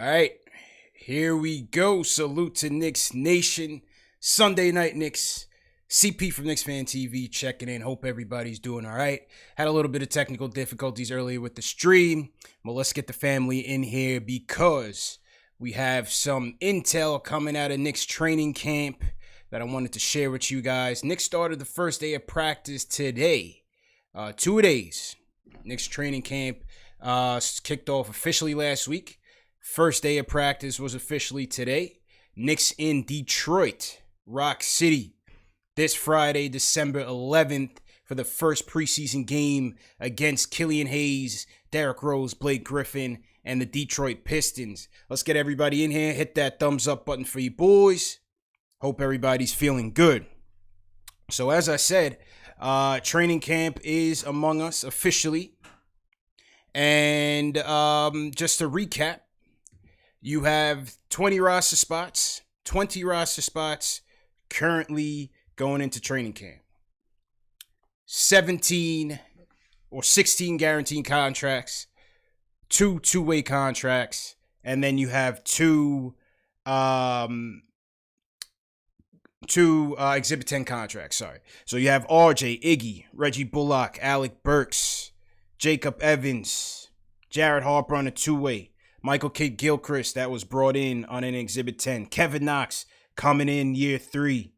All right, here we go. Salute to Knicks Nation. Sunday night Knicks. CP from KnicksFanTV checking in. Hope everybody's doing all right. Had a little bit of technical difficulties earlier with the stream. Well, let's get the family in here because we have some intel coming out of Knicks training camp that I wanted to share with you guys. Knicks started the first day of practice today. 2 days. Knicks training camp kicked off officially last week. First day of practice was officially today. Knicks in Detroit, Rock City, this Friday, December 11th, for the first preseason game against Killian Hayes, Derrick Rose, Blake Griffin, and the Detroit Pistons. Let's get everybody in here. Hit that thumbs up button for you boys. Hope everybody's feeling good. So as I said, training camp is among us officially. And just to recap, you have 20 roster spots currently going into training camp. 17 or 16 guaranteed contracts, 2 two-way contracts, and then you have two Exhibit 10 contracts, sorry. So you have RJ, Iggy, Reggie Bullock, Alec Burks, Jacob Evans, Jared Harper on a two-way, Michael Kidd-Gilchrist that was brought in on an Exhibit 10. Kevin Knox coming in year 3.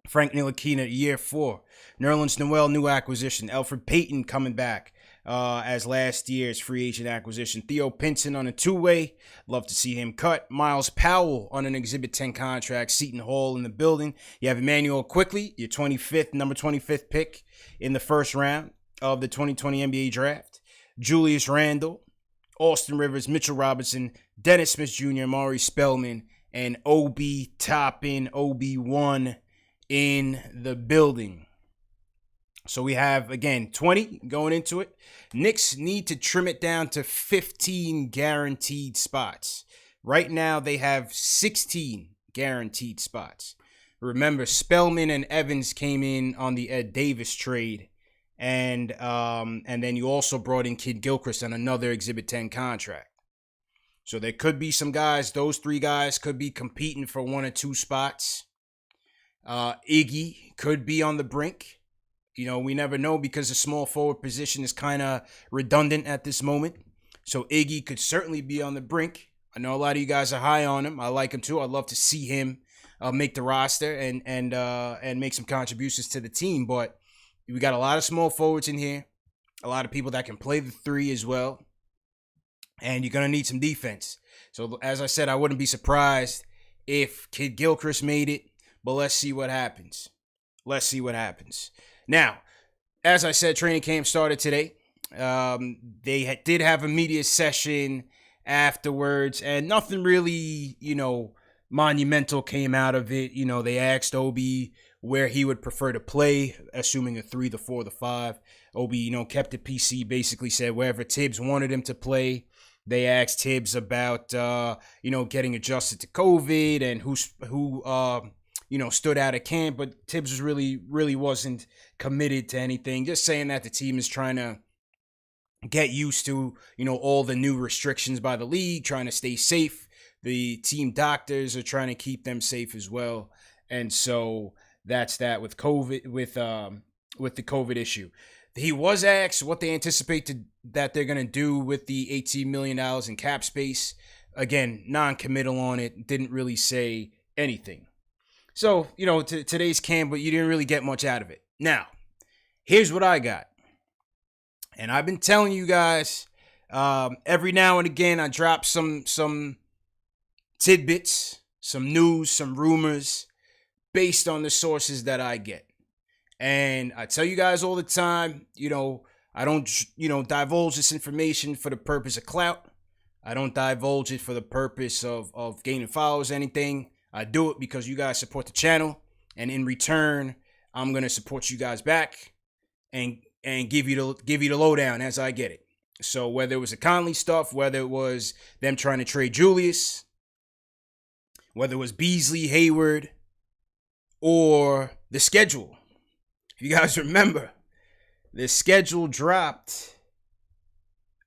Frank Ntilikina year 4. Nerlens Noel new acquisition. Elfrid Payton coming back as last year's free agent acquisition. Theo Pinson on a two-way. Love to see him cut. Miles Powell on an Exhibit 10 contract. Seton Hall in the building. You have Emmanuel Quickley, your number 25th pick in the first round of the 2020 NBA draft. Julius Randle, Austin Rivers, Mitchell Robinson, Dennis Smith Jr., Maury Spellman, and Obi Toppin, Obi-Wan in the building. So we have, again, 20 going into it. Knicks need to trim it down to 15 guaranteed spots. Right now, they have 16 guaranteed spots. Remember, Spellman and Evans came in on the Ed Davis trade. And then you also brought in Kidd-Gilchrist on another Exhibit 10 contract. So there could be some guys, those 3 guys could be competing for 1 or 2 spots. Iggy could be on the brink. You know, we never know because the small forward position is kind of redundant at this moment. So Iggy could certainly be on the brink. I know a lot of you guys are high on him. I like him too. I'd love to see him make the roster and make some contributions to the team. But we got a lot of small forwards in here, a lot of people that can play the 3 as well, and you're going to need some defense. So, as I said, I wouldn't be surprised if Kidd-Gilchrist made it, but let's see what happens. Now, as I said, training camp started today. They did have a media session afterwards, and nothing really, monumental came out of it. They asked Obi where he would prefer to play, assuming a 3, the 4, the 5. Obi, kept it PC, basically said wherever Tibbs wanted him to play. They asked Tibbs about, getting adjusted to COVID and who stood out of camp, but Tibbs was really wasn't committed to anything. Just saying that the team is trying to get used to, all the new restrictions by the league, trying to stay safe. The team doctors are trying to keep them safe as well. And so that's that with COVID, with the COVID issue. He was asked what they anticipate that they're going to do with the $18 million in cap space. Again, non-committal on it. Didn't really say anything. So, today's camp, but you didn't really get much out of it. Now, here's what I got. And I've been telling you guys, every now and again, I drop some tidbits, some news, some rumors, based on the sources that I get. And I tell you guys all the time, I don't, divulge this information for the purpose of clout. I don't divulge it for the purpose of gaining followers or anything. I do it because you guys support the channel. And in return, I'm going to support you guys back and give you the lowdown as I get it. So whether it was the Conley stuff, whether it was them trying to trade Julius, whether it was Beasley, Hayward, or the schedule. If you guys remember, the schedule dropped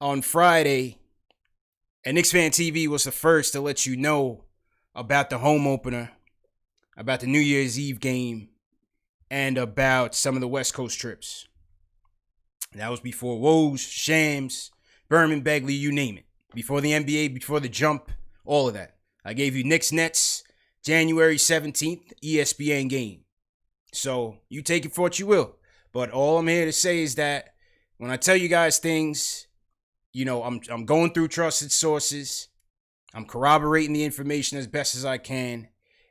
on Friday And KnicksFanTV was the first to let you know about the home opener, about the New Year's Eve game, and about some of the West Coast trips. That was before Woj, Shams, Berman, Begley, you name it. Before the NBA, before the jump, all of that. I gave you Knicks Nets, January 17th, ESPN game. So you take it for what you will. But all I'm here to say is that when I tell you guys things, you know, I'm going through trusted sources. I'm corroborating the information as best as I can.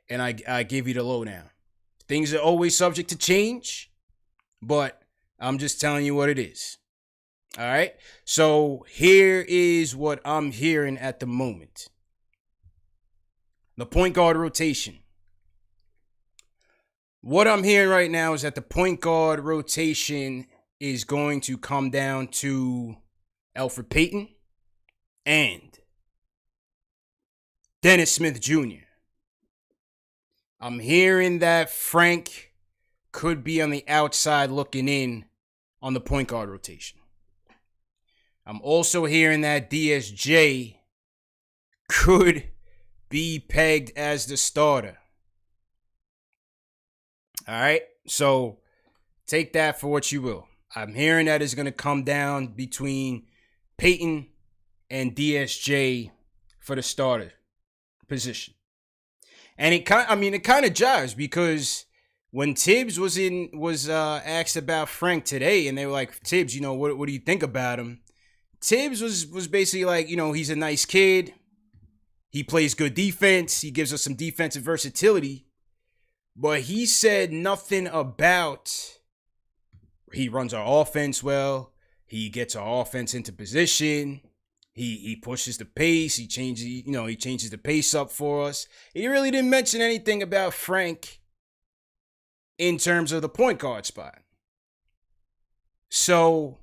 And I give you the lowdown. Things are always subject to change, but I'm just telling you what it is. All right. So here is what I'm hearing at the moment. The point guard rotation. What I'm hearing right now is that the point guard rotation is going to come down to Elfrid Payton and Dennis Smith Jr. I'm hearing that Frank could be on the outside looking in on the point guard rotation. I'm also hearing that DSJ could be pegged as the starter. All right, so take that for what you will. I'm hearing that it's going to come down between Payton and DSJ for the starter position. And it kind of jives because when Tibbs was asked about Frank today, and they were like, Tibbs, you know, what do you think about him? Tibbs was basically like, you know, he's a nice kid. He plays good defense. He gives us some defensive versatility. But he said nothing about he runs our offense well. He gets our offense into position. He pushes the pace. He changes the pace up for us. He really didn't mention anything about Frank in terms of the point guard spot. So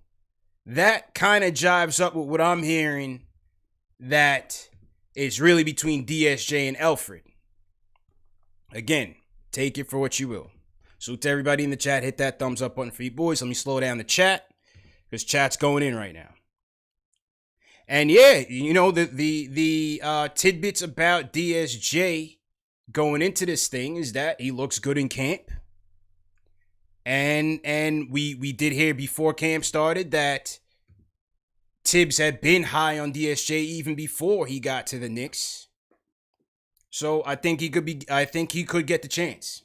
that kind of jives up with what I'm hearing, that it's really between DSJ and Elfrid. Again, take it for what you will. So to everybody in the chat, hit that thumbs up button for you boys. Let me slow down the chat because chat's going in right now. And yeah, you know, the tidbits about DSJ going into this thing is that he looks good in camp. And we did hear before camp started that Tibbs had been high on DSJ even before he got to the Knicks. So I think he could get the chance.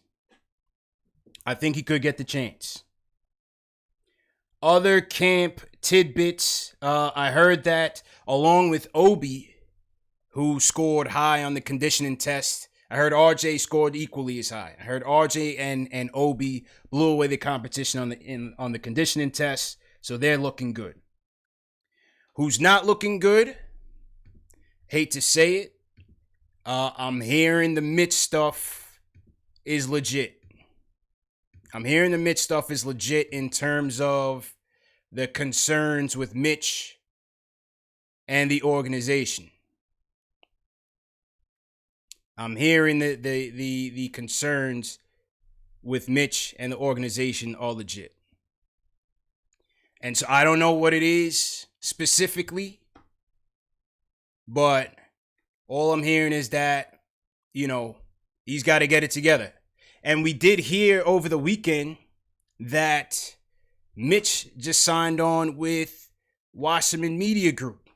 Other camp tidbits, I heard that along with Obi, who scored high on the conditioning test, I heard RJ scored equally as high. I heard RJ and Obi blew away the competition on the conditioning test, so they're looking good. Who's not looking good? Hate to say it. I'm hearing the Mitch stuff is legit. I'm hearing the Mitch stuff is legit in terms of the concerns with Mitch and the organization. I'm hearing the concerns with Mitch and the organization are legit. And so I don't know what it is specifically, but all I'm hearing is that, you know, he's got to get it together. And we did hear over the weekend that Mitch just signed on with Wasserman Media Group.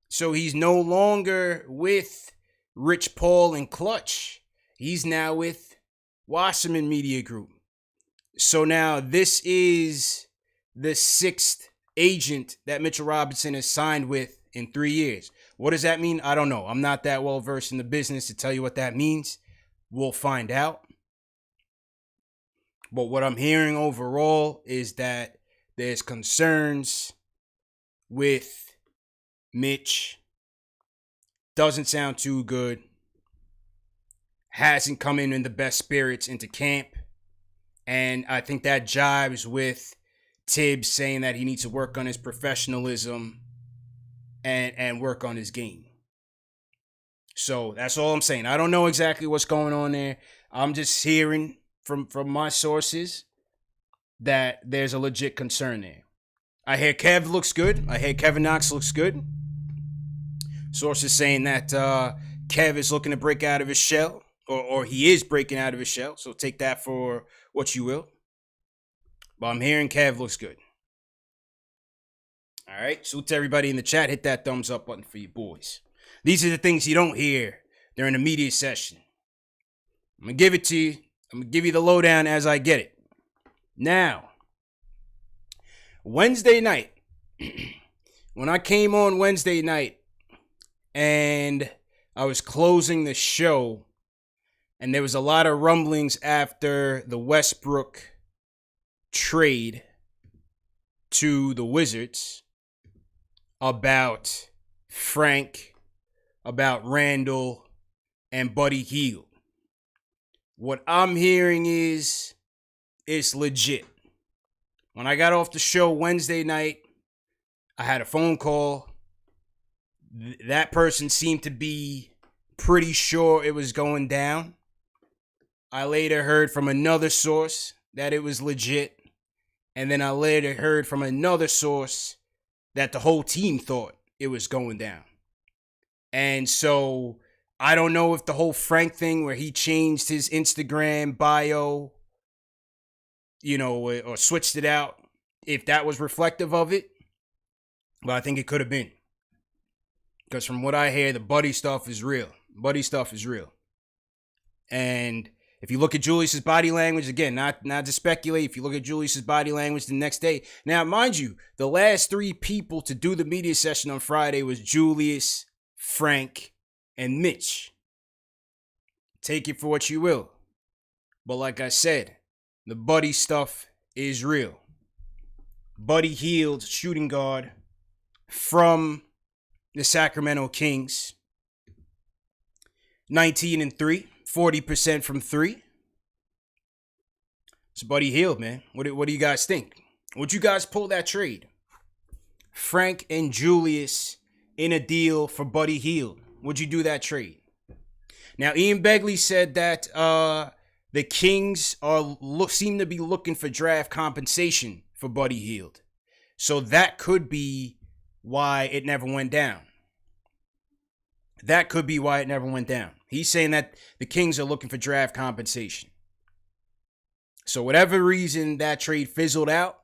So he's no longer with Rich Paul and Clutch. He's now with Wasserman Media Group. So now this is the 6th agent that Mitchell Robinson has signed with in 3 years. What does that mean? I don't know. I'm not that well versed in the business to tell you what that means. We'll find out. But what I'm hearing overall is that there's concerns with Mitch. Doesn't sound too good. Hasn't come in the best spirits into camp. And I think that jives with Tibbs saying that he needs to work on his professionalism and work on his game. So that's all I'm saying. I don't know exactly what's going on there. I'm just hearing from my sources that there's a legit concern there. I hear Kev looks good. I hear Kevin Knox looks good. Sources saying that Kev is looking to break out of his shell, or he is breaking out of his shell. So take that for what you will. But I'm hearing Kev looks good. All right. Salute to everybody in the chat. Hit that thumbs up button for you boys. These are the things you don't hear during the media session. I'm going to give it to you. I'm going to give you the lowdown as I get it. Now, Wednesday night, when I came on Wednesday night and I was closing the show, and there was a lot of rumblings after the Westbrook trade to the Wizards about Frank, about Randall, and Buddy Hield. What I'm hearing is it's legit. When I got off the show Wednesday night, I had a phone call. That person seemed to be pretty sure it was going down. I later heard from another source that it was legit. And then I later heard from another source that the whole team thought it was going down. And so I don't know if the whole Frank thing where he changed his Instagram bio, or switched it out, if that was reflective of it. But I think it could have been. Because from what I hear, the Buddy stuff is real. Buddy stuff is real. And if you look at Julius's body language, again, not to speculate, if you look at Julius's body language the next day. Now, mind you, the last three people to do the media session on Friday was Julius, Frank, and Mitch. Take it for what you will. But like I said, the Buddy stuff is real. Buddy Hield, shooting guard from the Sacramento Kings. 19-3, 40% from three. It's Buddy Hield, man. What do you guys think? Would you guys pull that trade? Frank and Julius in a deal for Buddy Hield. Would you do that trade? Now, Ian Begley said that the Kings seem to be looking for draft compensation for Buddy Hield. So that could be why it never went down. That could be why it never went down. He's saying that the Kings are looking for draft compensation. So whatever reason that trade fizzled out,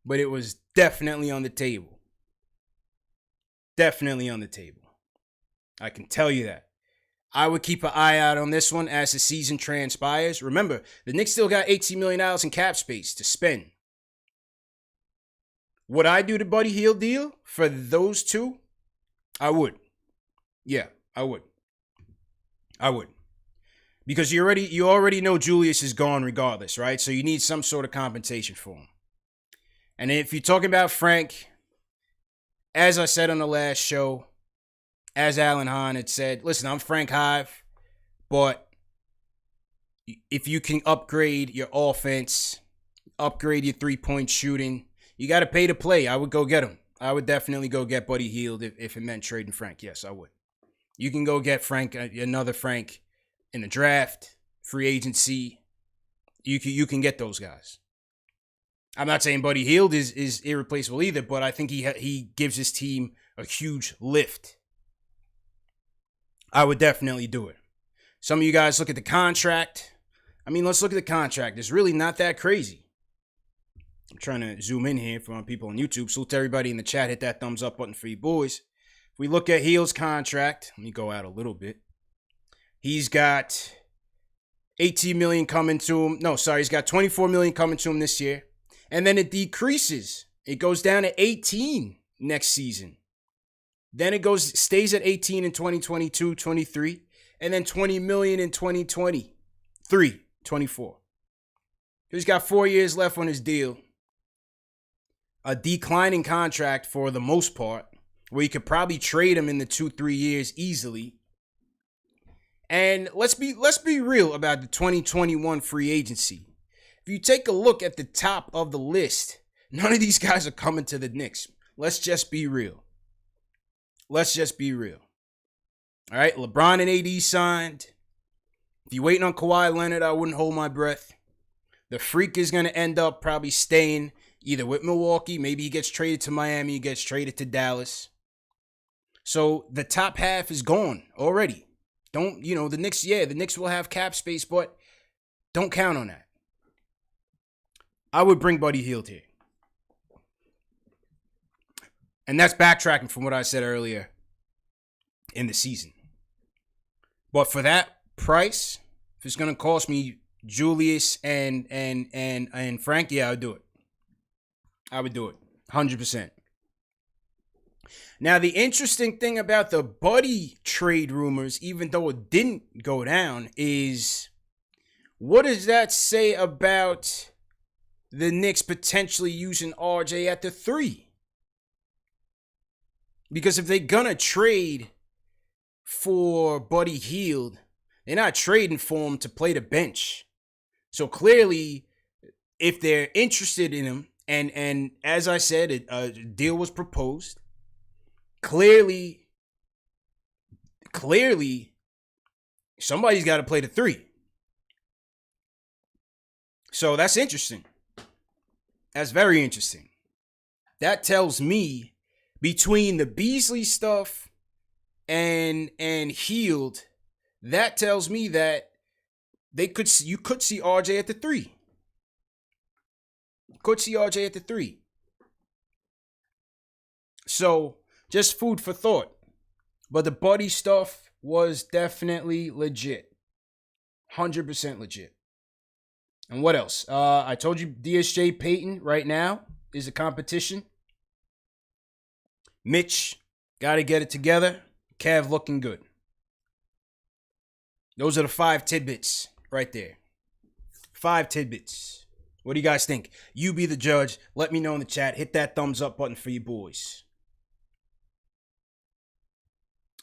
but it was definitely on the table. Definitely on the table. I can tell you that. I would keep an eye out on this one as the season transpires. Remember, the Knicks still got $18 million in cap space to spend. Would I do the Buddy Hield deal for those two? I would. Yeah, I would. I would. Because you already know Julius is gone regardless, right? So you need some sort of compensation for him. And if you're talking about Frank, as I said on the last show, as Alan Hahn had said, listen, I'm Frank Hive, but if you can upgrade your offense, upgrade your three-point shooting, you got to pay to play. I would go get him. I would definitely go get Buddy Hield if it meant trading Frank. Yes, I would. You can go get Frank, another Frank in the draft, free agency. You can get those guys. I'm not saying Buddy Hield is irreplaceable either, but I think he gives his team a huge lift. I would definitely do it. Some of you guys look at the contract. I mean, let's look at the contract. It's really not that crazy. I'm trying to zoom in here for my people on YouTube. Salute to everybody in the chat. Hit that thumbs up button for you boys. If we look at Hield's contract, let me go out a little bit. He's got $18 million coming to him. No, sorry, he's got $24 million coming to him this year. And then it decreases. It goes down to 18 next season. Then it stays at 18 in 2022, 23, and then 20 million in 2023, 24. He's got 4 years left on his deal. A declining contract for the most part, where you could probably trade him in the 2-3 years easily. And let's be real about the 2021 free agency. If you take a look at the top of the list, none of these guys are coming to the Knicks. Let's just be real. Let's just be real. All right, LeBron and AD signed. If you're waiting on Kawhi Leonard, I wouldn't hold my breath. The Freak is going to end up probably staying either with Milwaukee. Maybe he gets traded to Miami. He gets traded to Dallas. So the top half is gone already. Don't, the Knicks will have cap space, but don't count on that. I would bring Buddy Hield here. And that's backtracking from what I said earlier in the season. But for that price, if it's going to cost me Julius and Frank, yeah, I would do it. I would do it. 100%. Now, the interesting thing about the Buddy trade rumors, even though it didn't go down, is what does that say about the Knicks potentially using RJ at the 3? Because if they're going to trade for Buddy Hield, they're not trading for him to play the bench. So clearly, if they're interested in him, and as I said, a deal was proposed, clearly, somebody's got to play the 3. So that's interesting. That's very interesting. That tells me between the Beasley stuff and Hield, that tells me that you could see RJ at the 3. Could see RJ at the 3. So just food for thought. But the Buddy stuff was definitely legit. 100% legit. And what else? I told you DSJ Payton right now is a competition. Mitch, got to get it together. Kev looking good. Those are the 5 tidbits right there. 5 tidbits. What do you guys think? You be the judge. Let me know in the chat. Hit that thumbs up button for you boys.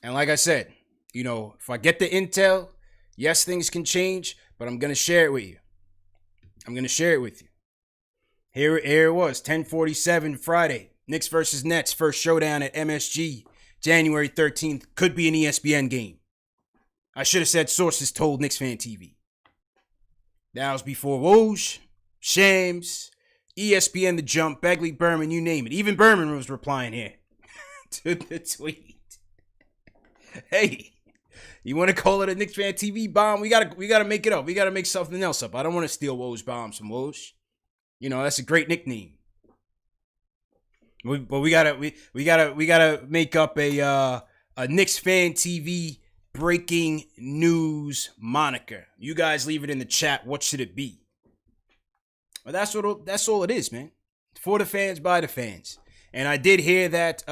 And like I said, if I get the intel, yes, things can change, but I'm going to share it with you. Here it was, 10:47 Friday. Knicks versus Nets, first showdown at MSG, January 13th. Could be an ESPN game. I should have said sources told KnicksFanTV. That was before Woj, Shams, ESPN The Jump, Begley, Berman, you name it. Even Berman was replying here to the tweet. Hey, you want to call it a KnicksFanTV bomb? We gotta make it up. We gotta make something else up. I don't want to steal Woj bombs from Woj. That's a great nickname. But we gotta make up a KnicksFanTV breaking news moniker. You guys leave it in the chat. What should it be? But that's all it is, man. For the fans, by the fans. And I did hear that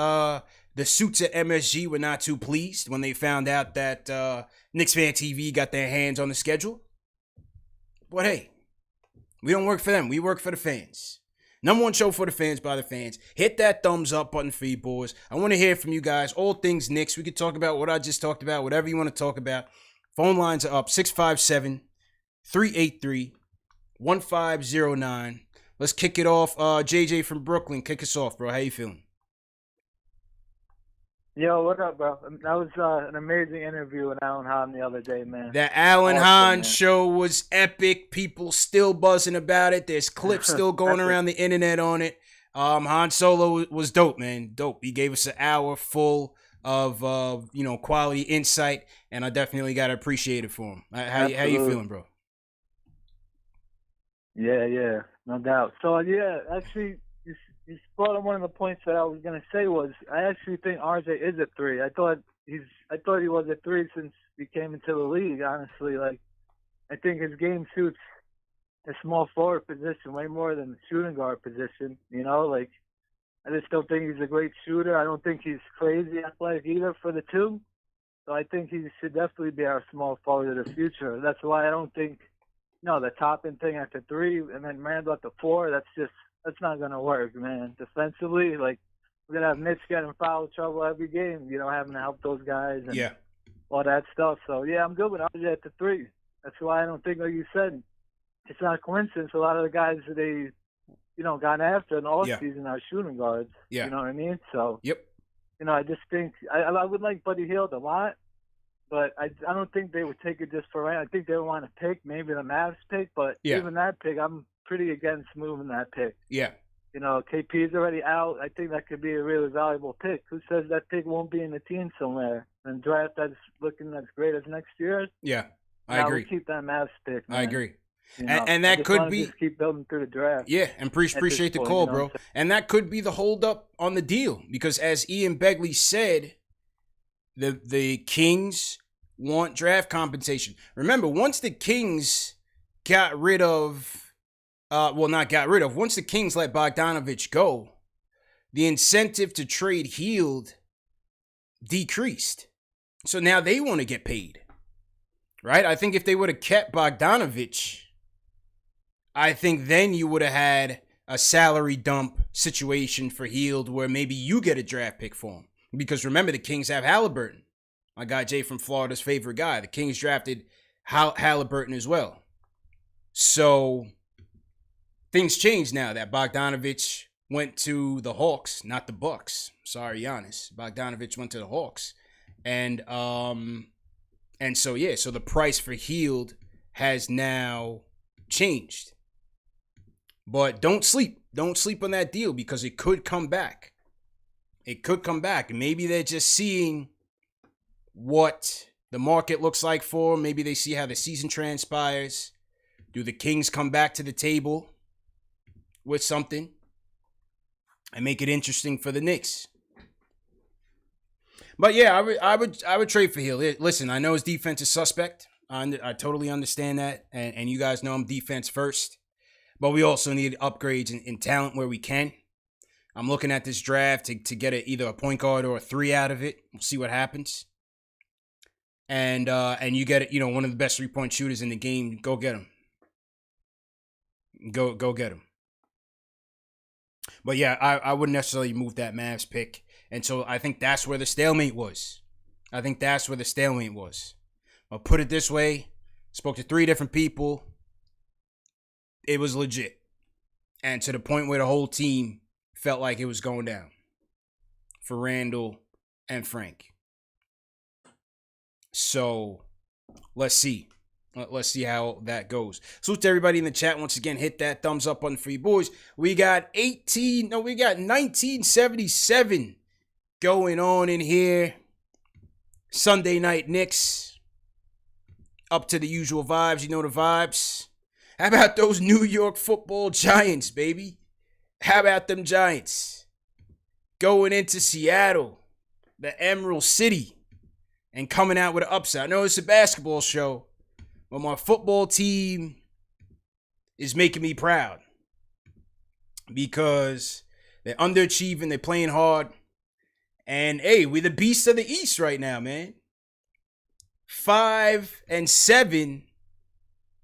the suits at MSG were not too pleased when they found out that KnicksFanTV got their hands on the schedule. But hey, we don't work for them. We work for the fans. Number 1 show for the fans, by the fans. Hit that thumbs up button for you boys. I want to hear from you guys. All things Knicks. We could talk about what I just talked about, whatever you want to talk about. Phone lines are up, 657-383-1509. Let's kick it off. JJ from Brooklyn, kick us off, bro. How you feeling? Yo, what up, bro? That was an amazing interview with Alan Hahn the other day, man. That Alan Hahn show was epic. People still buzzing about it. There's clips still going around the internet on it. Han Solo was dope, man. Dope. He gave us an hour full of quality insight, and I definitely got to appreciate it for him. How you feeling, bro? Yeah, no doubt. So, yeah, actually, you spot on one of the points that I was going to say was I actually think RJ is a 3. I thought he was a 3 since he came into the league, honestly. Like, I think his game suits a small forward position way more than the shooting guard position, Like, I just don't think he's a great shooter. I don't think he's crazy athletic either for the 2. So I think he should definitely be our small forward of the future. That's why I don't think, the top-end thing at the 3 and then Randall at the 4, that's not going to work, man. Defensively, like, we're going to have Mitch getting foul trouble every game, having to help those guys and all that stuff. So, yeah, I'm good with RJ at the 3. That's why I don't think, like you said, it's not a coincidence. A lot of the guys that they, got after in the offseason are shooting guards. Yeah. You know what I mean? So, yep. I just think I would like Buddy Hield a lot, but I don't think they would take it just for right. I think they would want to pick, maybe the Mavs pick, but even that pick, I'm pretty against moving that pick. Yeah. You know, KP's already out. I think that could be a really valuable pick. Who says that pick won't be in the team somewhere? And draft that's looking as great as next year. Yeah, I agree. We'll keep that Mavs pick, man. I agree. You know, And that could be just keep building through the draft. Yeah, and appreciate the call, bro. And that could be the holdup on the deal because, as Ian Begley said, the Kings want draft compensation. Remember, once the Kings got rid of, once the Kings let Bogdanovich go, the incentive to trade Hield decreased. So now they want to get paid, right? I think if they would have kept Bogdanovich, I think then you would have had a salary dump situation for Hield where maybe you get a draft pick for him. Because remember, the Kings have Halliburton. My guy Jay from Florida's favorite guy. The Kings drafted Halliburton as well. So things changed now that Bogdanovich went to the Hawks, not the Bucks. Sorry, Giannis. Bogdanovich went to the Hawks. And so the price for Hield has now changed. But don't sleep on that deal because it could come back. It could come back. Maybe they're just seeing what the market looks like for him. Maybe they see how the season transpires. Do the Kings come back to the table with something and make it interesting for the Knicks? But yeah, I would trade for Hill. Listen, I know his defense is suspect. I totally understand that, and you guys know I'm defense first. But we also need upgrades in talent where we can. I'm looking at this draft to get either a point guard or a 3 out of it. We'll see what happens. And you get one of the best 3-point shooters in the game. Go get him. Go get him. But yeah, I wouldn't necessarily move that Mavs pick. And so I think that's where the stalemate was. I'll put it this way. Spoke to 3 different people. It was legit. And to the point where the whole team felt like it was going down for Randall and Frank. So let's see. Let's see how that goes. Salute to everybody in the chat. Once again, hit that thumbs up button for you boys. We got 1977 going on in here. Sunday night Knicks. Up to the usual vibes. You know the vibes. How about those New York football Giants, baby? How about them Giants? Going into Seattle, the Emerald City, and coming out with an upset. I know it's a basketball show, but my football team is making me proud because they're underachieving, they're playing hard, and hey, we're the beast of the East right now, man. 5-7,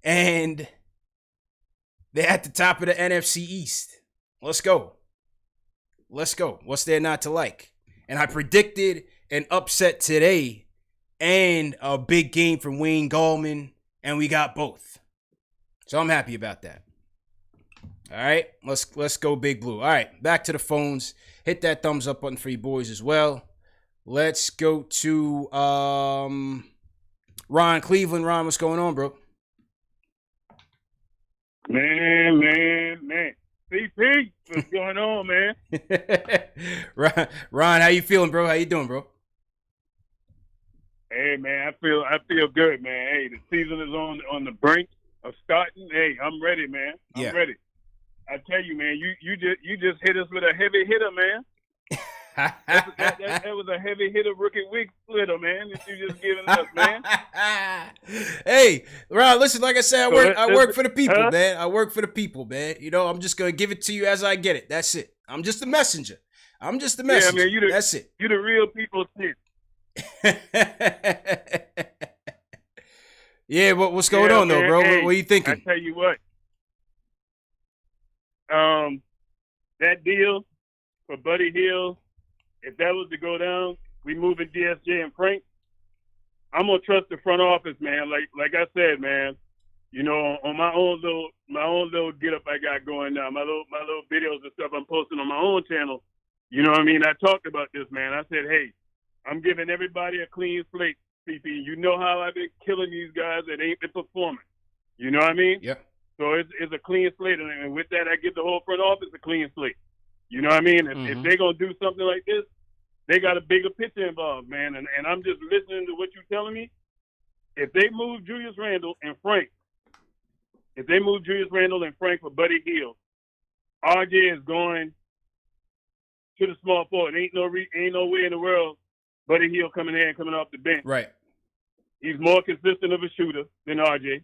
and they're at the top of the NFC East. Let's go. What's there not to like? And I predicted an upset today and a big game from Wayne Gallman, and we got both. So I'm happy about that. All right, let's go Big Blue. All right, back to the phones. Hit that thumbs up button for you boys as well. Let's go to Ron Cleveland. Ron, what's going on, bro? Man. CP, what's going on, man? Ron, how you feeling, bro? How you doing, bro? Hey, man, I feel good, man. Hey, the season is on the brink of starting. Hey, I'm ready, man. I'm ready. I tell you, man, you just hit us with a heavy hitter, man. that was a heavy hitter rookie week splitter, man. That you just giving us, man. Hey, Ron, listen, like I said, I work for the people, man. I work for the people, man. You know, I'm just gonna give it to you as I get it. That's it. I'm just a messenger. Yeah, man, that's it. You the real people shit. Yeah, what's going on, though, bro? Hey, what are you thinking? I tell you what. That deal for Buddy Hield, if that was to go down, we moving DSJ and Frank. I'm gonna trust the front office, man. Like I said, man. You know, on my own little get up I got going now, my little videos and stuff I'm posting on my own channel. You know what I mean? I talked about this, man. I said, hey, I'm giving everybody a clean slate, CP. You know how I've been killing these guys that ain't been performing. You know what I mean? Yeah. So it's a clean slate, and with that, I give the whole front office a clean slate. You know what I mean? If they're gonna do something like this, they got a bigger picture involved, man. And I'm just listening to what you're telling me. If they move Julius Randle and Frank for Buddy Hield, RJ is going to the small forward. Ain't no way in the world Buddy Hield coming in and coming off the bench. Right. He's more consistent of a shooter than RJ,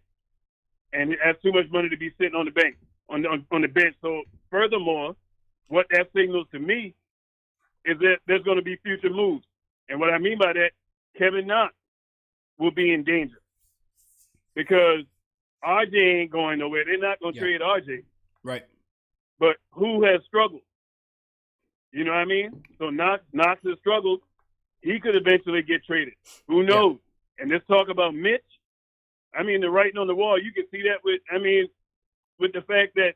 and it has too much money to be sitting on the bench. On the bench. So furthermore, what that signals to me is that there's going to be future moves, and what I mean by that, Kevin Knox will be in danger because RJ ain't going nowhere. They're not going to trade RJ. Right. But who has struggled? You know what I mean? So Knox has struggled. He could eventually get traded. Who knows? Yeah. And let's talk about Mitch. I mean, the writing on the wall, you can see that with the fact that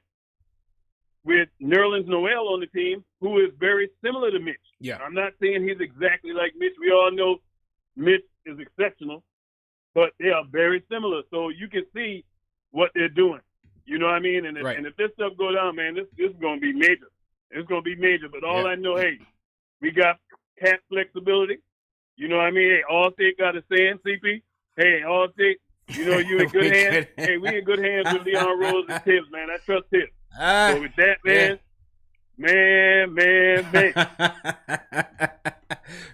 with Nerlens Noel on the team, who is very similar to Mitch. Yeah. I'm not saying he's exactly like Mitch. We all know Mitch is exceptional, but they are very similar. So you can see what they're doing. You know what I mean? And if this stuff go down, man, this is going to be major. It's going to be major. But all I know, hey, we got cap flexibility. You know what I mean? Hey, Allstate got a saying, CP. Hey, Allstate, you know, you in good hands. Hey, we in good hands with Leon Rose and Tibbs, man. I trust Tibbs. So with that, man,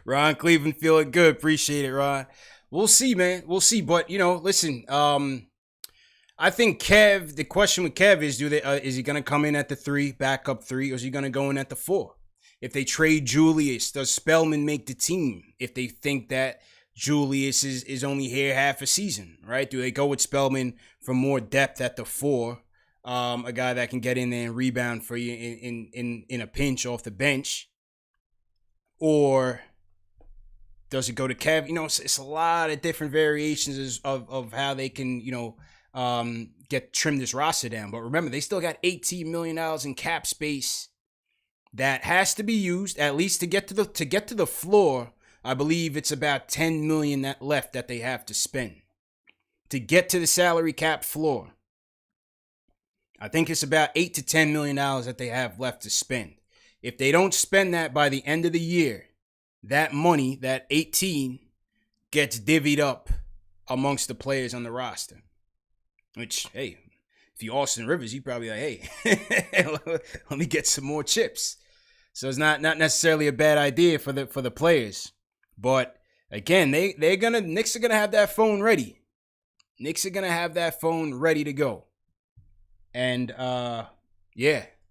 Ron Cleveland feeling good. Appreciate it, Ron. We'll see, man. We'll see. But, you know, listen, I think the question with Kev is, is he going to come in at the 3, backup 3, or is he going to go in at the 4? If they trade Julius, does Spellman make the team? If they think that Julius is only here half a season, right? Do they go with Spellman for more depth at the 4? A guy that can get in there and rebound for you in a pinch off the bench? Or does it go to Kev? You know, it's a lot of different variations of how they can, you know, trim this roster down. But remember, they still got $18 million in cap space that has to be used at least to get to the floor. I believe it's about $10 million left that they have to spend to get to the salary cap floor. I think it's about $8 to $10 million that they have left to spend. If they don't spend that by the end of the year, that money, that 18, gets divvied up amongst the players on the roster. Which, hey, if you're Austin Rivers, you probably like, hey, let me get some more chips. So it's not necessarily a bad idea for the players. But again, Knicks are gonna have that phone ready. Knicks are gonna have that phone ready to go. And so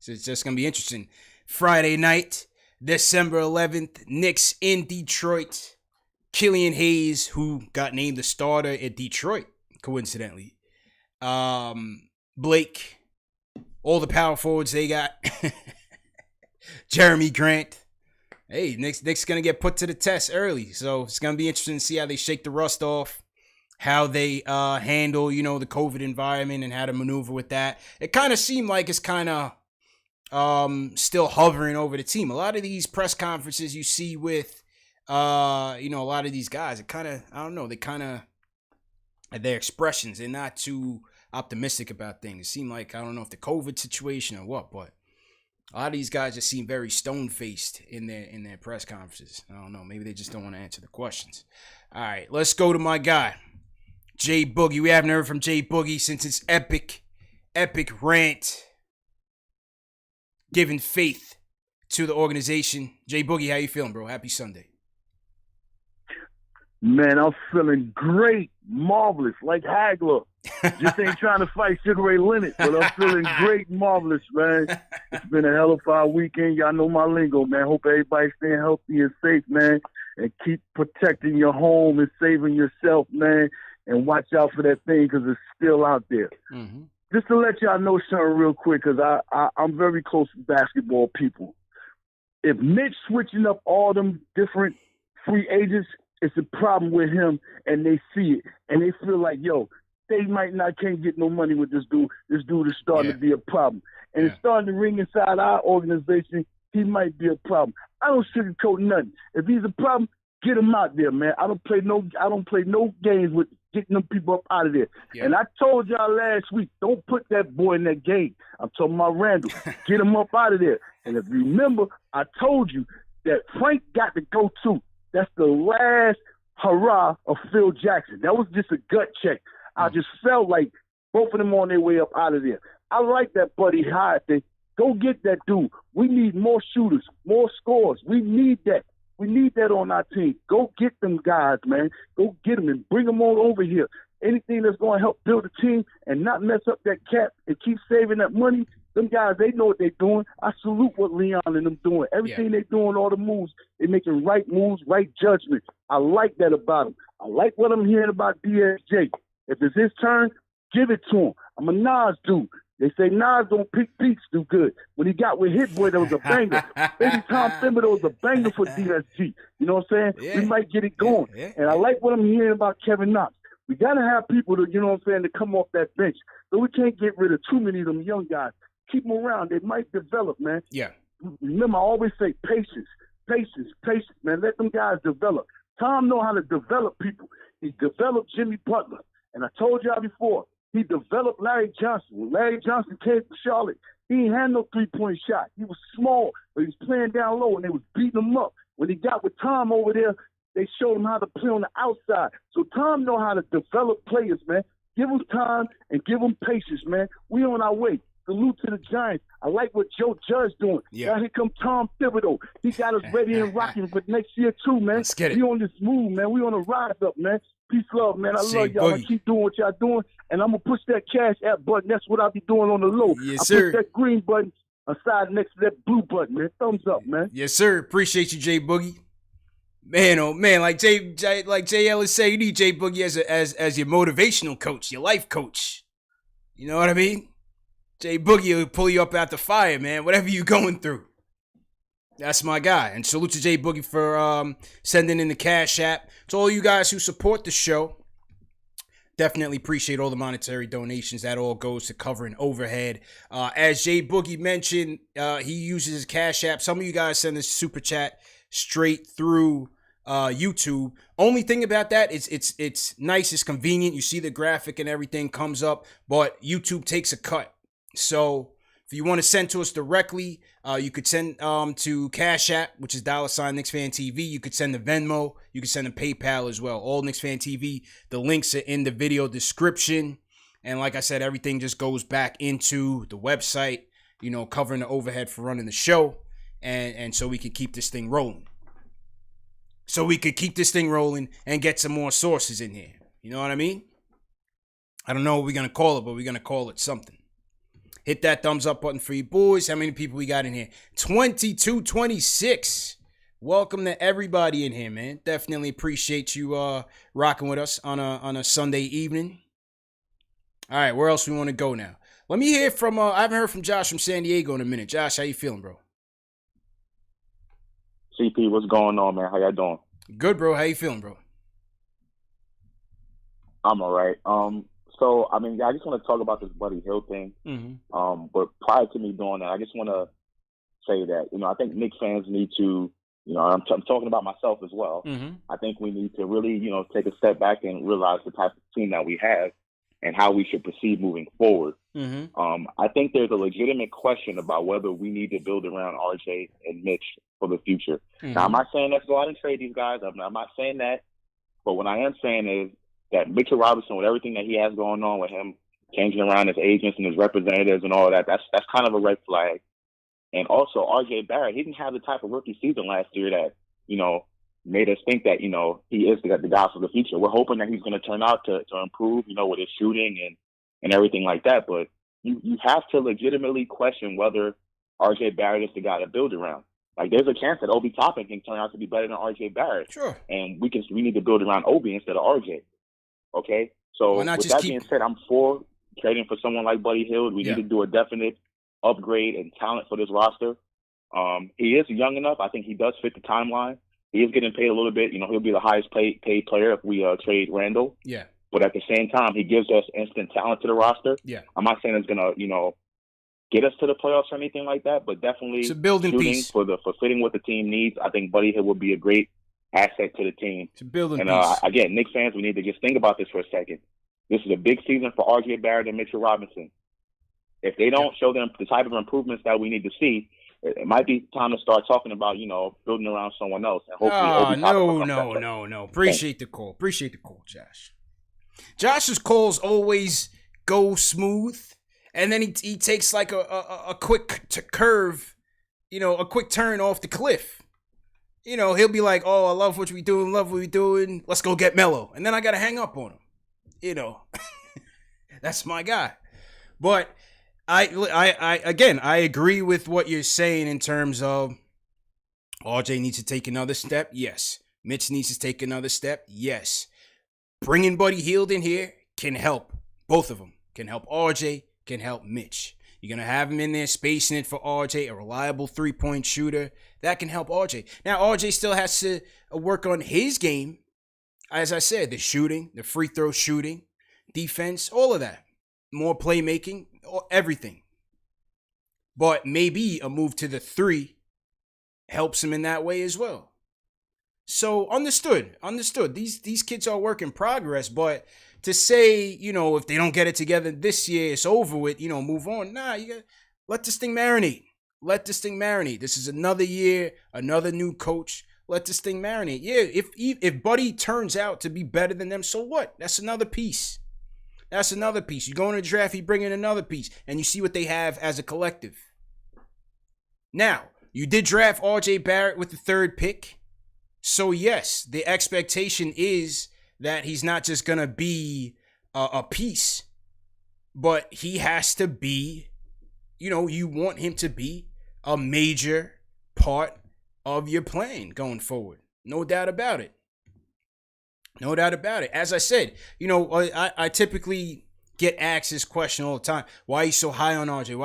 it's just gonna be interesting. Friday night, December 11th, Knicks in Detroit. Killian Hayes, who got named the starter at Detroit, coincidentally. Blake, all the power forwards they got. Jeremy Grant. Hey, Knicks gonna get put to the test early, so it's gonna be interesting to see how they shake the rust off, how they handle, you know, the COVID environment and how to maneuver with that. It kind of seemed like it's kind of still hovering over the team. A lot of these press conferences you see with you know, a lot of these guys, it kind of, I don't know, they kind of, their expressions, they're not too optimistic about things. It seemed like, I don't know if the COVID situation or what, but a lot of these guys just seem very stone-faced in their press conferences. I don't know. Maybe they just don't want to answer the questions. All right, let's go to my guy, Jay Boogie. We haven't heard from Jay Boogie since his epic rant giving faith to the organization. Jay Boogie, how you feeling, bro? Happy Sunday. Man, I'm feeling great, marvelous, like Hagler. Just ain't trying to fight Sugar Ray Leonard, but I'm feeling great, marvelous, man. It's been a hell of a weekend. Y'all know my lingo, man. Hope everybody's staying healthy and safe, man. And keep protecting your home and saving yourself, man. And watch out for that thing because it's still out there. Mm-hmm. Just to let y'all know something real quick, because I'm very close to basketball people. If Mitch switching up all them different free agents, it's a problem with him, and they see it. And they feel like, yo, they can't get no money with this dude. This dude is starting to be a problem. And it's starting to ring inside our organization. He might be a problem. I don't sugarcoat nothing. If he's a problem, get him out there, man. I don't play no games with getting them people up out of there. Yeah. And I told y'all last week, don't put that boy in that game. I'm talking about Randall. Get him up out of there. And if you remember, I told you that Frank got to go too. That's the last hurrah of Phil Jackson. That was just a gut check. I just felt like both of them on their way up out of there. I like that Buddy Hield thing. Go get that dude. We need more shooters, more scores. We need that. We need that on our team. Go get them guys, man. Go get them and bring them on over here. Anything that's going to help build a team and not mess up that cap and keep saving that money, them guys, they know what they're doing. I salute what Leon and them doing. Everything they're doing, all the moves, they're making right moves, right judgment. I like that about them. I like what I'm hearing about DSJ. If it's his turn, give it to him. I'm a Nas dude. They say Nas don't pick beats too good. When he got with Hit Boy, that was a banger. Baby Tom Thibodeau was a banger for DSG. You know what I'm saying? Yeah. We might get it going. And I like what I'm hearing about Kevin Knox. We got to have people to, you know what I'm saying, to come off that bench. So we can't get rid of too many of them young guys. Keep them around. They might develop, man. Yeah. Remember, I always say patience, man. Let them guys develop. Tom know how to develop people. He developed Jimmy Butler. And I told y'all before, he developed Larry Johnson. When Larry Johnson came to Charlotte, he ain't had no three-point shot. He was small, but he was playing down low, and they was beating him up. When he got with Tom over there, they showed him how to play on the outside. So Tom know how to develop players, man. Give him time and give him patience, man. We on our way. Salute to the Giants. I like what Joe Judge doing. Yeah. Now here come Tom Thibodeau. He got us ready and rocking for next year too, man. Let's get it. We on this move, man. We on a rise up, man. Peace, love, man. I Say love y'all. I Boogie. keep doing what y'all doing, and I'm gonna push that Cash App button. That's what I'll be doing on the low. Yes, I sir. push that green button aside next to that blue button, man. Thumbs up, man. Yes, sir. Appreciate you, Jay Boogie. Man, oh man, like Jay Ellis say, you need Jay Boogie as your motivational coach, your life coach. You know what I mean? Jay Boogie will pull you up out the fire, man. Whatever you going through. That's my guy. And salute to Jay Boogie for sending in the Cash App. To all you guys who support the show, definitely appreciate all the monetary donations. That all goes to covering overhead. As Jay Boogie mentioned, he uses his Cash App. Some of you guys send this super chat straight through YouTube. Only thing about that is it's nice, it's convenient. You see the graphic and everything comes up, but YouTube takes a cut. So if you want to send to us directly, you could send to CashApp, which is $NicksFanTV. You could send to Venmo. You could send to PayPal as well. All NicksFanTV. The links are in the video description. And like I said, everything just goes back into the website, you know, covering the overhead for running the show. And so we can keep this thing rolling. So we could keep this thing rolling and get some more sources in here. You know what I mean? I don't know what we're going to call it, but we're going to call it something. Hit that thumbs up button for you boys. How many people we got in here? 2226. Welcome to everybody in here, man. Definitely appreciate you rocking with us on a Sunday evening. All right, where else we want to go now? Let me hear from I haven't heard from Josh from San Diego in a minute. Josh, how you feeling, bro? CP, what's going on, man? How y'all doing? Good, bro. How you feeling, bro? I'm all right. So, I mean, I just want to talk about this Buddy Hield thing. Mm-hmm. But prior to me doing that, I just want to say that, you know, I think Knicks fans need to, you know, I'm talking about myself as well. Mm-hmm. I think we need to really, you know, take a step back and realize the type of team that we have and how we should proceed moving forward. Mm-hmm. I think there's a legitimate question about whether we need to build around RJ and Mitch for the future. Mm-hmm. Now, I'm not saying let's go out and trade these guys. I'm not saying that. But what I am saying is that Mitchell Robinson, with everything that he has going on with him, changing around his agents and his representatives and all that, that's kind of a red flag. And also, RJ Barrett, he didn't have the type of rookie season last year that, you know, made us think that, you know, he is the guy for the future. We're hoping that he's going to turn out to improve, you know, with his shooting and everything like that. But you have to legitimately question whether RJ Barrett is the guy to build around. Like, there's a chance that Obi Toppin can turn out to be better than RJ Barrett. Sure. And we need to build around Obi instead of RJ. Okay? So with that being said, I'm for trading for someone like Buddy Hield. We need to do a definite upgrade in talent for this roster. He is young enough. I think he does fit the timeline. He is getting paid a little bit. You know, he'll be the highest paid player if we trade Randall. Yeah. But at the same time, he gives us instant talent to the roster. Yeah. I'm not saying it's going to, you know, get us to the playoffs or anything like that, but definitely it's a building piece for fitting what the team needs. I think Buddy Hield would be a great asset to the team. To build a And piece. again, Knicks fans, we need to just think about this for a second. This is a big season for R.J. Barrett and Mitchell Robinson. If they don't show them the type of improvements that we need to see, it might be time to start talking about, building around someone else. And hopefully, no. Appreciate the call. Josh. Josh's calls always go smooth, and then he takes like a quick curve, a quick turn off the cliff. He'll be like, "Oh, I love what we doing. Let's go get Melo," and then I gotta hang up on him. That's my guy. But I agree with what you're saying in terms of RJ needs to take another step. Yes. Mitch needs to take another step. Yes. Bringing Buddy Hield in here can help. Both of them can help RJ, can help Mitch. You're going to have him in there spacing it for RJ, a reliable three-point shooter. That can help RJ. Now, RJ still has to work on his game. As I said, the shooting, the free throw shooting, defense, all of that. More playmaking, everything. But maybe a move to the 3 helps him in that way as well. So understood. These kids are work in progress, but to say, if they don't get it together this year, it's over with, move on. Nah, you got let this thing marinate. This is another year, another new coach. Let this thing marinate. Yeah, if Buddy turns out to be better than them, so what? That's another piece. You go in the draft, you bring in another piece, and you see what they have as a collective. Now, you did draft R.J. Barrett with the 3rd pick. So, yes, the expectation is that he's not just going to be a piece, but he has to be, you want him to be a major part of your plan going forward. No doubt about it. As I said, I typically get asked this question all the time. Why are you so high on RJ?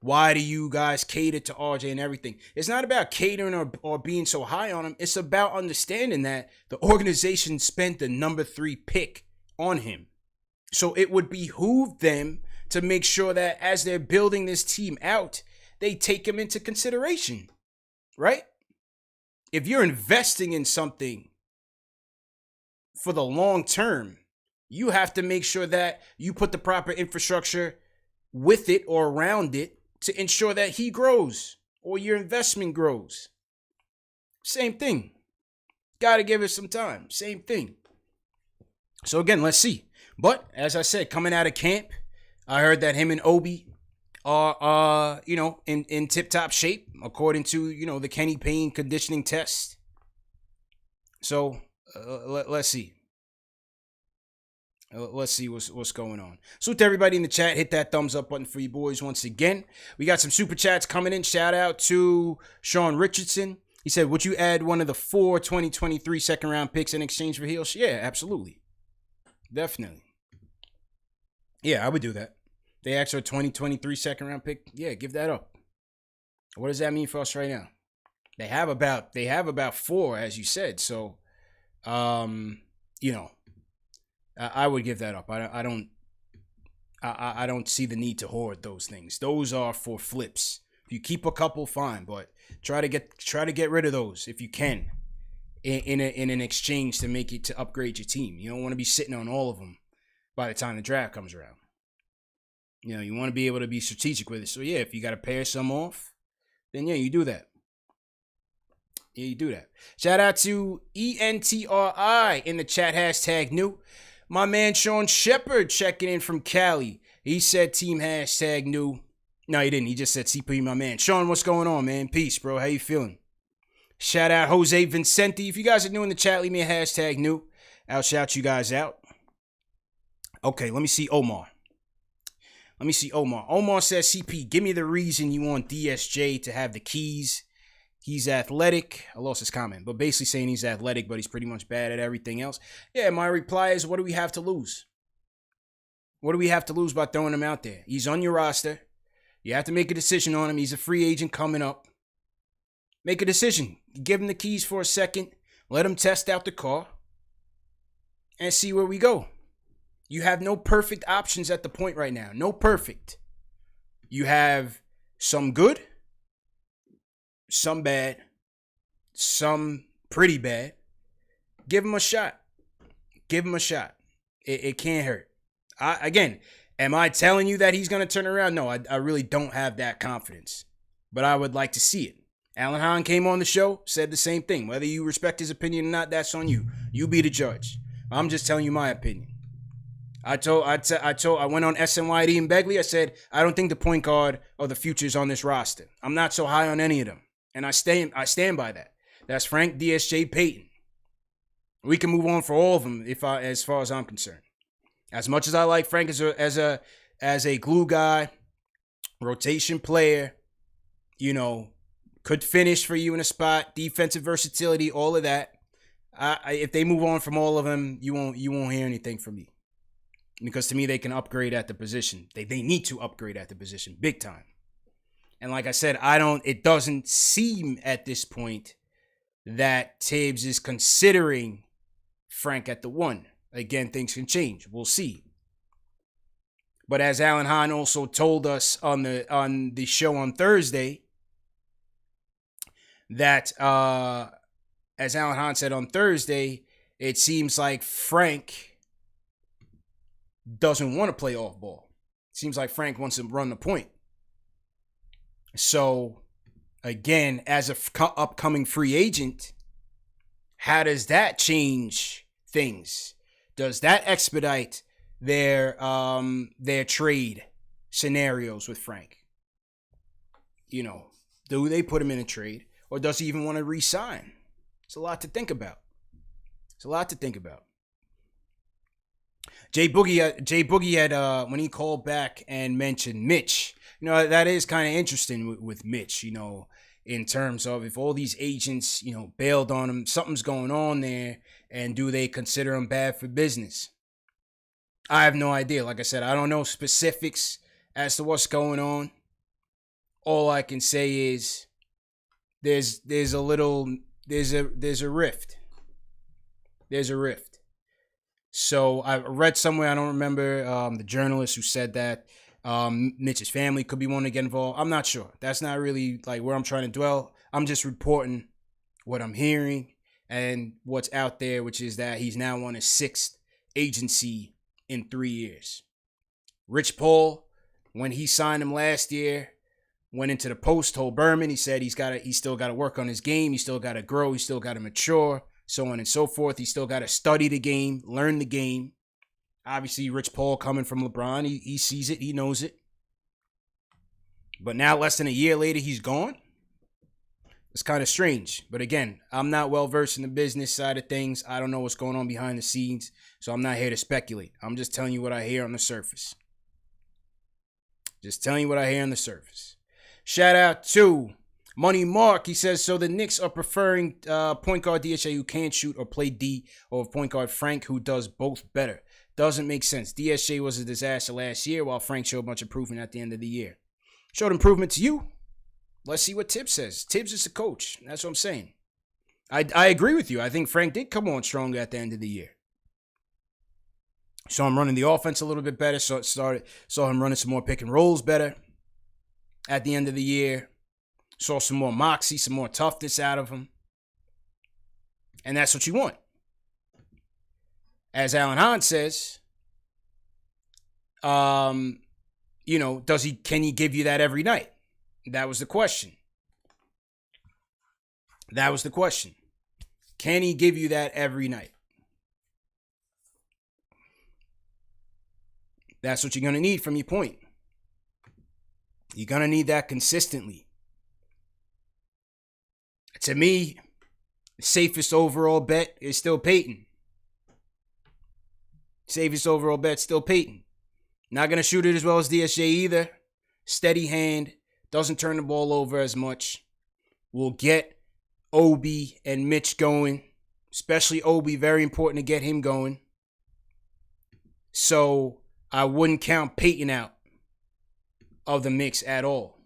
Why do you guys cater to RJ and everything? It's not about catering or being so high on him. It's about understanding that the organization spent the number 3 pick on him. So it would behoove them to make sure that as they're building this team out, they take him into consideration, right? If you're investing in something for the long term, you have to make sure that you put the proper infrastructure with it or around it to ensure that he grows or your investment grows. Same thing. Got to give it some time. Same thing. So again, let's see. But as I said, coming out of camp, I heard that him and Obi are, in tip-top shape according to, the Kenny Payne conditioning test. So let's see. Let's see what's going on. So to everybody in the chat, hit that thumbs up button for you boys once again. We got some super chats coming in. Shout out to Sean Richardson. He said, would you add one of the 4 2023 second round picks in exchange for Hield? Yeah, absolutely. Definitely. Yeah, I would do that. They asked for a 2023 second round pick. Yeah, give that up. What does that mean for us right now? They have about 4, as you said. So, I would give that up. I don't see the need to hoard those things. Those are for flips. If you keep a couple, fine, but try to get rid of those if you can in an exchange to upgrade your team. You don't want to be sitting on all of them by the time the draft comes around. You want to be able to be strategic with it. So yeah, if you got to pair some off, then yeah, you do that. Shout out to ENTRI in the chat, hashtag new. My man Sean Shepard checking in from Cali. He said team hashtag new. No, he didn't. He just said CP, my man. Sean, what's going on, man? Peace, bro. How you feeling? Shout out Jose Vincenti. If you guys are new in the chat, leave me a hashtag new. I'll shout you guys out. Okay, let me see Omar. Omar says, CP, give me the reason you want DSJ to have the keys. He's athletic. I lost his comment, but basically saying he's athletic, but he's pretty much bad at everything else. Yeah, my reply is, what do we have to lose? What do we have to lose by throwing him out there? He's on your roster. You have to make a decision on him. He's a free agent coming up. Make a decision. Give him the keys for a second. Let him test out the car and see where we go. You have no perfect options at the point right now. No perfect. You have some good, some bad, some pretty bad. Give him a shot. Give him a shot. It can't hurt. Again, am I telling you that he's going to turn around? No, I really don't have that confidence. But I would like to see it. Alan Hahn came on the show, said the same thing. Whether you respect his opinion or not, that's on you. You be the judge. I'm just telling you my opinion. I went on SNYD and Begley. I said, I don't think the point guard of the future is on this roster. I'm not so high on any of them. And I stand by that. That's Frank, DSJ, Peyton. We can move on for all of them as far as I'm concerned. As much as I like Frank as a glue guy, rotation player, could finish for you in a spot, defensive versatility, all of that. If they move on from all of them, you won't hear anything from me. Because to me, they can upgrade at the position. They need to upgrade at the position big time. And like I said, it doesn't seem at this point that Tibbs is considering Frank at the 1. Again, things can change. We'll see. But as Alan Hahn also told us on the show on Thursday, that as Alan Hahn said on Thursday, it seems like Frank doesn't want to play off ball. It seems like Frank wants to run the point. So, again, as a upcoming free agent, how does that change things? Does that expedite their trade scenarios with Frank? Do they put him in a trade, or does he even want to re-sign? It's a lot to think about. Jay Boogie had when he called back and mentioned Mitch. That is kind of interesting with Mitch. In terms of if all these agents bailed on him, something's going on there, and do they consider him bad for business? I have no idea. Like I said, I don't know specifics as to what's going on. All I can say is there's a rift. There's a rift. So I read somewhere, I don't remember the journalist who said that Mitch's family could be one to get involved. I'm not sure. That's not really like where I'm trying to dwell. I'm just reporting what I'm hearing and what's out there, which is that he's now on his 6th agency in 3 years. Rich Paul, when he signed him last year, went into the post, told Berman, he said he's still got to work on his game. He's still got to grow. He's still got to mature, so on and so forth. He's still got to study the game, learn the game. Obviously, Rich Paul coming from LeBron, he sees it, he knows it. But now, less than a year later, he's gone. It's kind of strange. But again, I'm not well-versed in the business side of things. I don't know what's going on behind the scenes, so I'm not here to speculate. I'm just telling you what I hear on the surface. Shout out to Money Mark. He says, so the Knicks are preferring point guard DSJ who can't shoot or play D over point guard Frank who does both better. Doesn't make sense. DSJ was a disaster last year while Frank showed a bunch of improvement at the end of the year. Showed improvement to you. Let's see what Tibbs says. Tibbs is the coach. That's what I'm saying. I agree with you. I think Frank did come on stronger at the end of the year. Saw him running the offense a little bit better. Saw him running some more pick and rolls better at the end of the year. Saw some more moxie, some more toughness out of him. And that's what you want. As Alan Hahn says, can he give you that every night? That was the question. Can he give you that every night? That's what you're going to need from your point. You're going to need that consistently. To me, the safest overall bet is still Peyton. Not going to shoot it as well as DSJ either. Steady hand. Doesn't turn the ball over as much. Will get Obi and Mitch going. Especially Obi. Very important to get him going. So I wouldn't count Peyton out of the mix at all.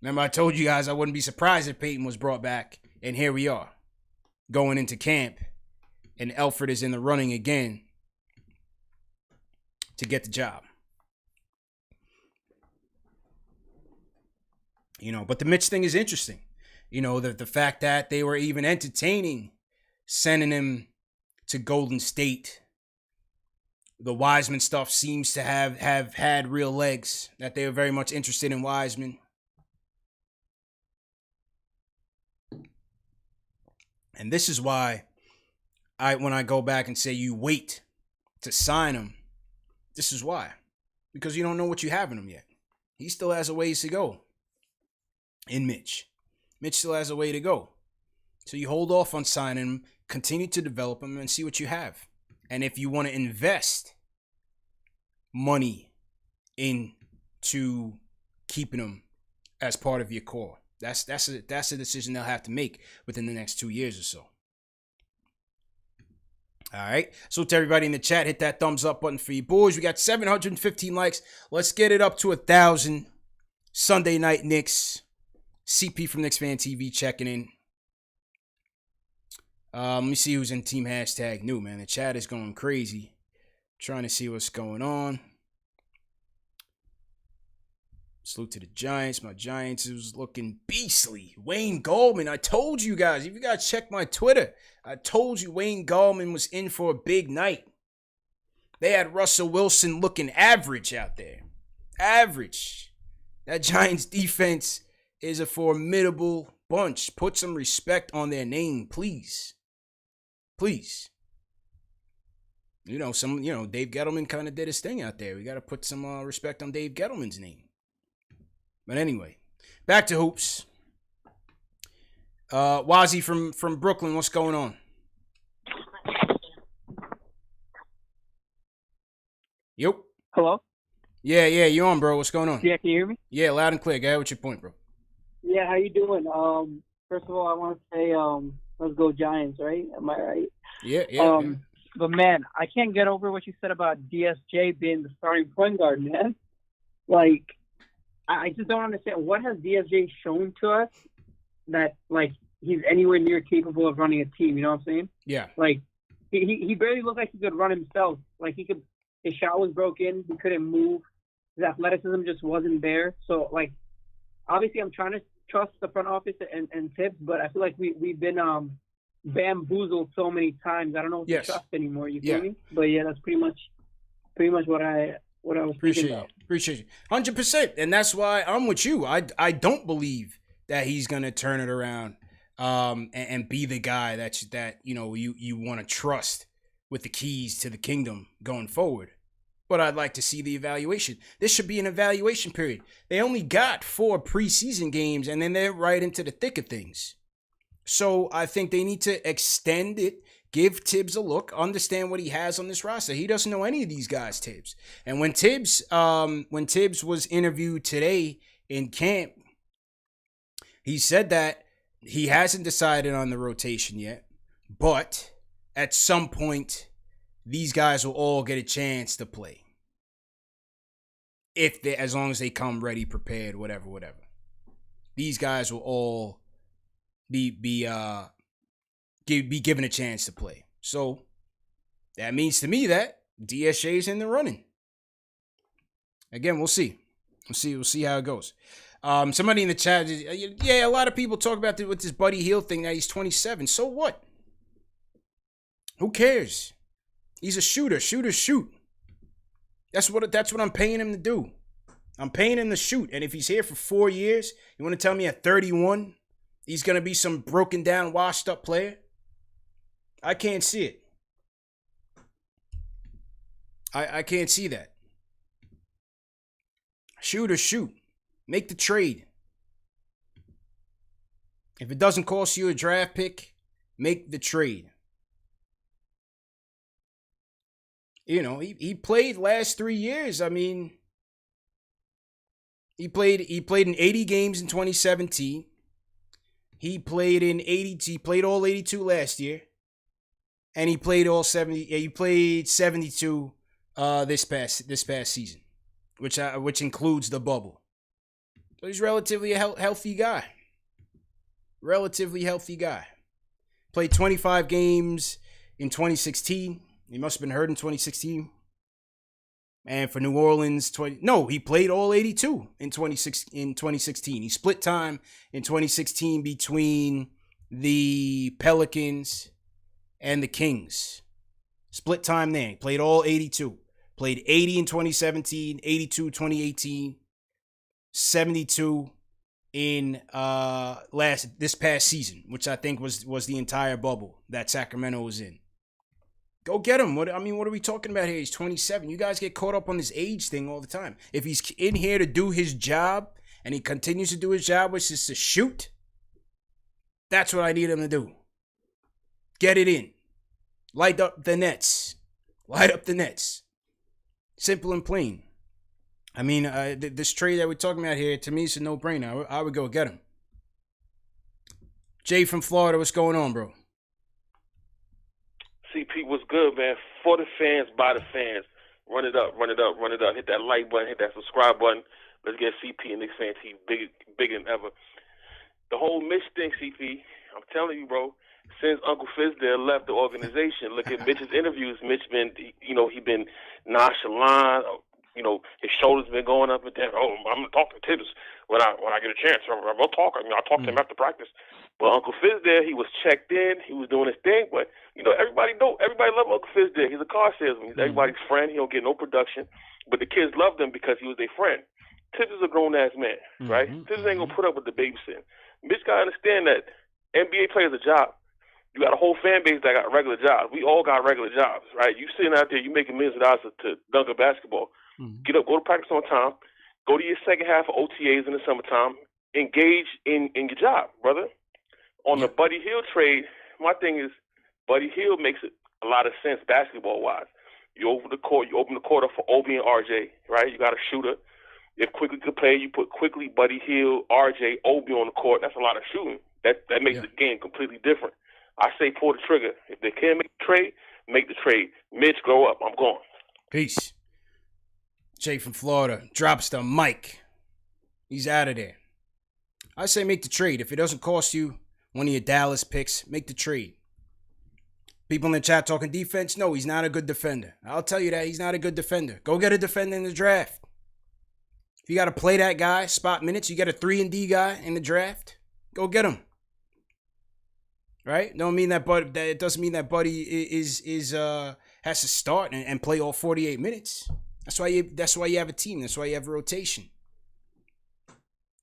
Remember, I told you guys I wouldn't be surprised if Peyton was brought back. And here we are. Going into camp. And Elfrid is in the running again to get the job. But the Mitch thing is interesting. You know, the fact that they were even entertaining sending him to Golden State. The Wiseman stuff seems to have had real legs, that they were very much interested in Wiseman. And this is why when I go back and say you wait to sign him, this is why. Because you don't know what you have in him yet. He still has a ways to go in Mitch. Mitch still has a way to go. So you hold off on signing him, continue to develop him, and see what you have. And if you want to invest money into keeping him as part of your core, that's a decision they'll have to make within the next 2 years or so. All right. So to everybody in the chat, hit that thumbs up button for you boys. We got 715 likes. Let's get it up to 1,000. Sunday night Knicks. CP from KnicksFanTV checking in. Let me see who's in team hashtag new, man. The chat is going crazy. Trying to see what's going on. Salute to the Giants. My Giants is looking beastly. Wayne Gallman. I told you guys. If you guys check my Twitter, I told you Wayne Gallman was in for a big night. They had Russell Wilson looking average out there. Average. That Giants defense is a formidable bunch. Put some respect on their name, please. Please. Dave Gettleman kind of did his thing out there. We got to put some respect on Dave Gettleman's name. But anyway, back to hoops. Wazzy from Brooklyn, what's going on? Yep. Hello? Yeah, you on, bro. What's going on? Yeah, can you hear me? Yeah, loud and clear. Go ahead with your point, bro. Yeah, how you doing? First of all, I want to say, let's go Giants, right? Am I right? Yeah. But, man, I can't get over what you said about DSJ being the starting point guard, man. Like, I just don't understand. What has DSJ shown to us that, like, he's anywhere near capable of running a team, you know what I'm saying? Yeah. Like, he barely looked like he could run himself. Like, his shot was broken. He couldn't move. His athleticism just wasn't there. So, like, obviously I'm trying to trust the front office and Tibbs, but I feel like we've been bamboozled so many times. I don't know what to trust anymore. You feel me? But yeah, that's pretty much what I was thinking about. Appreciate you. 100%. And that's why I'm with you. I don't believe that he's gonna turn it around and be the guy that you want to trust with the keys to the kingdom going forward. But I'd like to see the evaluation. This should be an evaluation period. They only got 4 preseason games, and then they're right into the thick of things. So I think they need to extend it, give Tibbs a look, understand what he has on this roster. He doesn't know any of these guys, Tibbs. And when Tibbs was interviewed today in camp, he said that he hasn't decided on the rotation yet, but at some point, these guys will all get a chance to play. As long as they come ready, prepared, whatever. These guys will all be given a chance to play. So that means to me that DSJ's in the running. Again, we'll see. We'll see how it goes. Somebody in the chat, a lot of people talk about with this Buddy Hield thing that he's 27. So what? Who cares? He's a shooter. Shooters shoot. That's what I'm paying him to do. I'm paying him to shoot. And if he's here for 4 years, you want to tell me at 31, he's going to be some broken down, washed up player? I can't see it. I can't see that. Shooters shoot. Make the trade. If it doesn't cost you a draft pick, make the trade. He played last 3 years. I mean, he played in 80 games in 2017. He played all 82 last year. And he played all 70. He played 72 this past season, which includes the bubble. So he's relatively a healthy guy. Relatively healthy guy. Played 25 games in 2016. He must have been hurt in 2016. And for New Orleans, he played all 82 in 2016. He split time in 2016 between the Pelicans and the Kings. Split time there. He played all 82. Played 80 in 2017, 82 2018, 72 in this past season, which I think was the entire bubble that Sacramento was in. Go get him. What are we talking about here? He's 27. You guys get caught up on this age thing all the time. If he's in here to do his job and he continues to do his job, which is to shoot, that's what I need him to do. Get it in. Light up the nets. Light up the nets. Simple and plain. I mean, this trade that we're talking about here, to me, is a no-brainer. I would go get him. Jay from Florida, what's going on, bro? CP, what's good, man? For the fans, by the fans. Run it up, run it up, run it up. Hit that like button, hit that subscribe button. Let's get CP and KnicksFanTV bigger than ever. The whole Mitch thing, CP, I'm telling you, bro, since Uncle Fizdale left the organization, look at Mitch's interviews. Mitch been, he been nonchalant. His shoulders been going up and down. Oh, I'm gonna talk to Tibbs when I get a chance. I'll talk. I'll talk to him after practice. But Uncle Fizdale, he was checked in. He was doing his thing. But everybody love Uncle Fizdale. He's a car salesman. He's everybody's friend. He don't get no production. But the kids loved him because he was their friend. Tibbs is a grown ass man, right? Tibbs ain't gonna put up with the babysitting. Mitch gotta understand that NBA players a job. You got a whole fan base that got regular jobs. We all got regular jobs, right? You sitting out there, you making millions of dollars to dunk a basketball. Get up, go to practice on time, go to your second half of OTAs in the summertime, engage in your job, brother. On the Buddy Hield trade, my thing is Buddy Hield makes it a lot of sense basketball-wise. You open the court up for Obi and RJ, right? You got a shooter. If Quickly could play, you put Quickly, Buddy Hield, RJ, Obi on the court. That's a lot of shooting. That makes the game completely different. I say pull the trigger. If they can't make the trade, make the trade. Mitch, grow up. I'm gone. Peace. Jay from Florida drops the mic. He's out of there. I say make the trade. If it doesn't cost you one of your Dallas picks, make the trade. People in the chat talking defense. No, he's not a good defender. I'll tell you that. He's not a good defender. Go get a defender in the draft. If you got to play that guy, spot minutes, you get a 3-and-D guy in the draft, go get him. Right? Don't mean that, but that it doesn't mean that Buddy has to start and play all 48 minutes. That's why you have a team. That's why you have a rotation.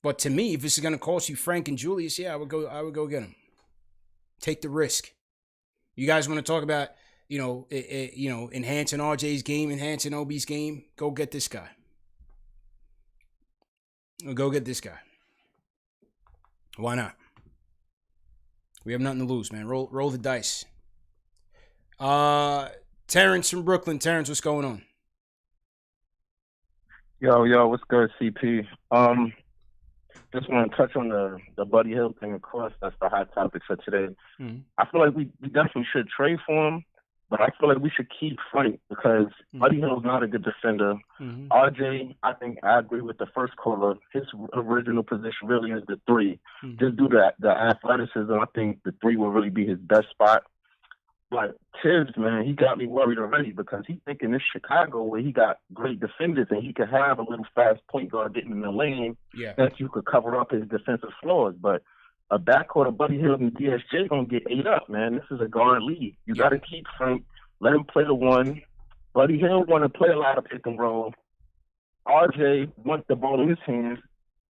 But to me, if this is gonna cost you Frank and Julius, I would go get him. Take the risk. You guys want to talk about enhancing RJ's game, enhancing Obi's game? Go get this guy. Go get this guy. Why not? We have nothing to lose, man. Roll the dice. Terrence from Brooklyn. Terrence, what's going on? Yo, what's good, CP? Just want to touch on the Buddy Hield thing. Of course, that's the hot topic for today. I feel like we definitely should trade for him, but I feel like we should keep Frank because Buddy Hield's not a good defender. RJ, I think I agree with the first caller. His original position really is the 3. Just due to the athleticism, I think the 3 will really be his best spot. But Tibbs, man, he got me worried already because he's thinking this Chicago where he got great defenders and he could have a little fast point guard getting in the lane that you could cover up his defensive flaws. But a backcourt of Buddy Hield and DSJ gonna get ate up, man. This is a guard league. You got to keep Frank, let him play the 1. Buddy Hield want to play a lot of pick and roll. RJ wants the ball in his hands.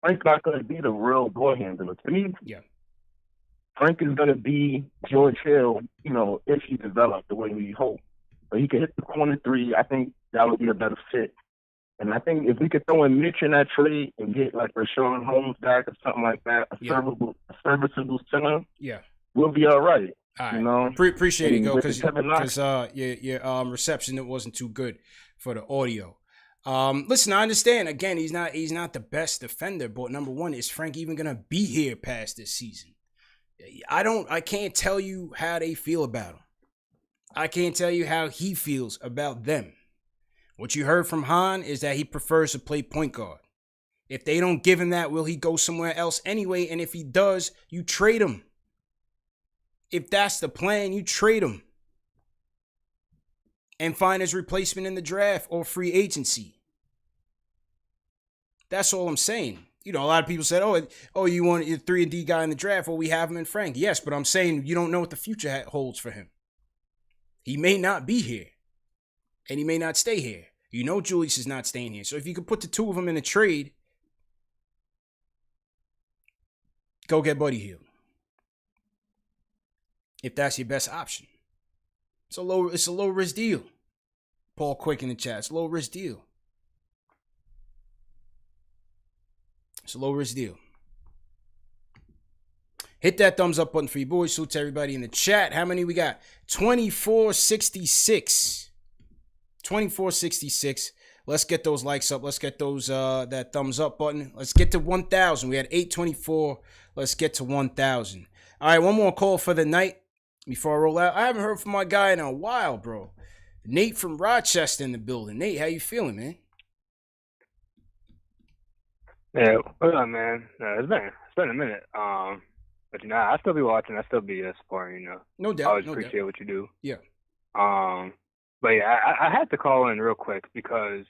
Frank's not going to be the real ball handler. To me, Frank is going to be George Hill, if he develops the way we hope. But he can hit the corner 3. I think that would be a better fit. And I think if we could throw in Mitch in that trade and get like Rashawn Holmes back or something like that, a serviceable center, we'll be all right. All right. Appreciate it, because your reception, it wasn't too good for the audio. Listen, I understand. Again, he's not the best defender, but number one, is Frank even gonna be here past this season? I can't tell you how they feel about him. I can't tell you how he feels about them. What you heard from Han is that he prefers to play point guard. If they don't give him that, will he go somewhere else anyway? And if he does, you trade him. If that's the plan, you trade him. and find his replacement in the draft or free agency. That's all I'm saying. You know, a lot of people said, oh, you want your 3-and-D guy in the draft? Well, we have him in Frank. Yes, but I'm saying you don't know what the future holds for him. He may not be here, and he may not stay here. You know Julius is not staying here. So if you could put the two of them in a trade, go get Buddy Hield. If that's your best option. It's a low risk deal. Paul Quick in the chat. It's a low risk deal. It's a low risk deal. Hit that thumbs up button for you boys. Salute to everybody in the chat. How many we got? 2466. 2466. Let's get those likes up. Let's get those that thumbs up button. Let's get to 1,000. We had 824. Let's get to 1,000. All right, one more call for the night before I roll out. I haven't heard from my guy in a while, bro. Nate from Rochester in the building. Nate, how you feeling, man? Yeah, what's up, man? It's been a minute. But you know, I still be watching. I still be supporting. You know, no doubt. I always no appreciate doubt. what you do. Yeah. But yeah, I had to call in real quick because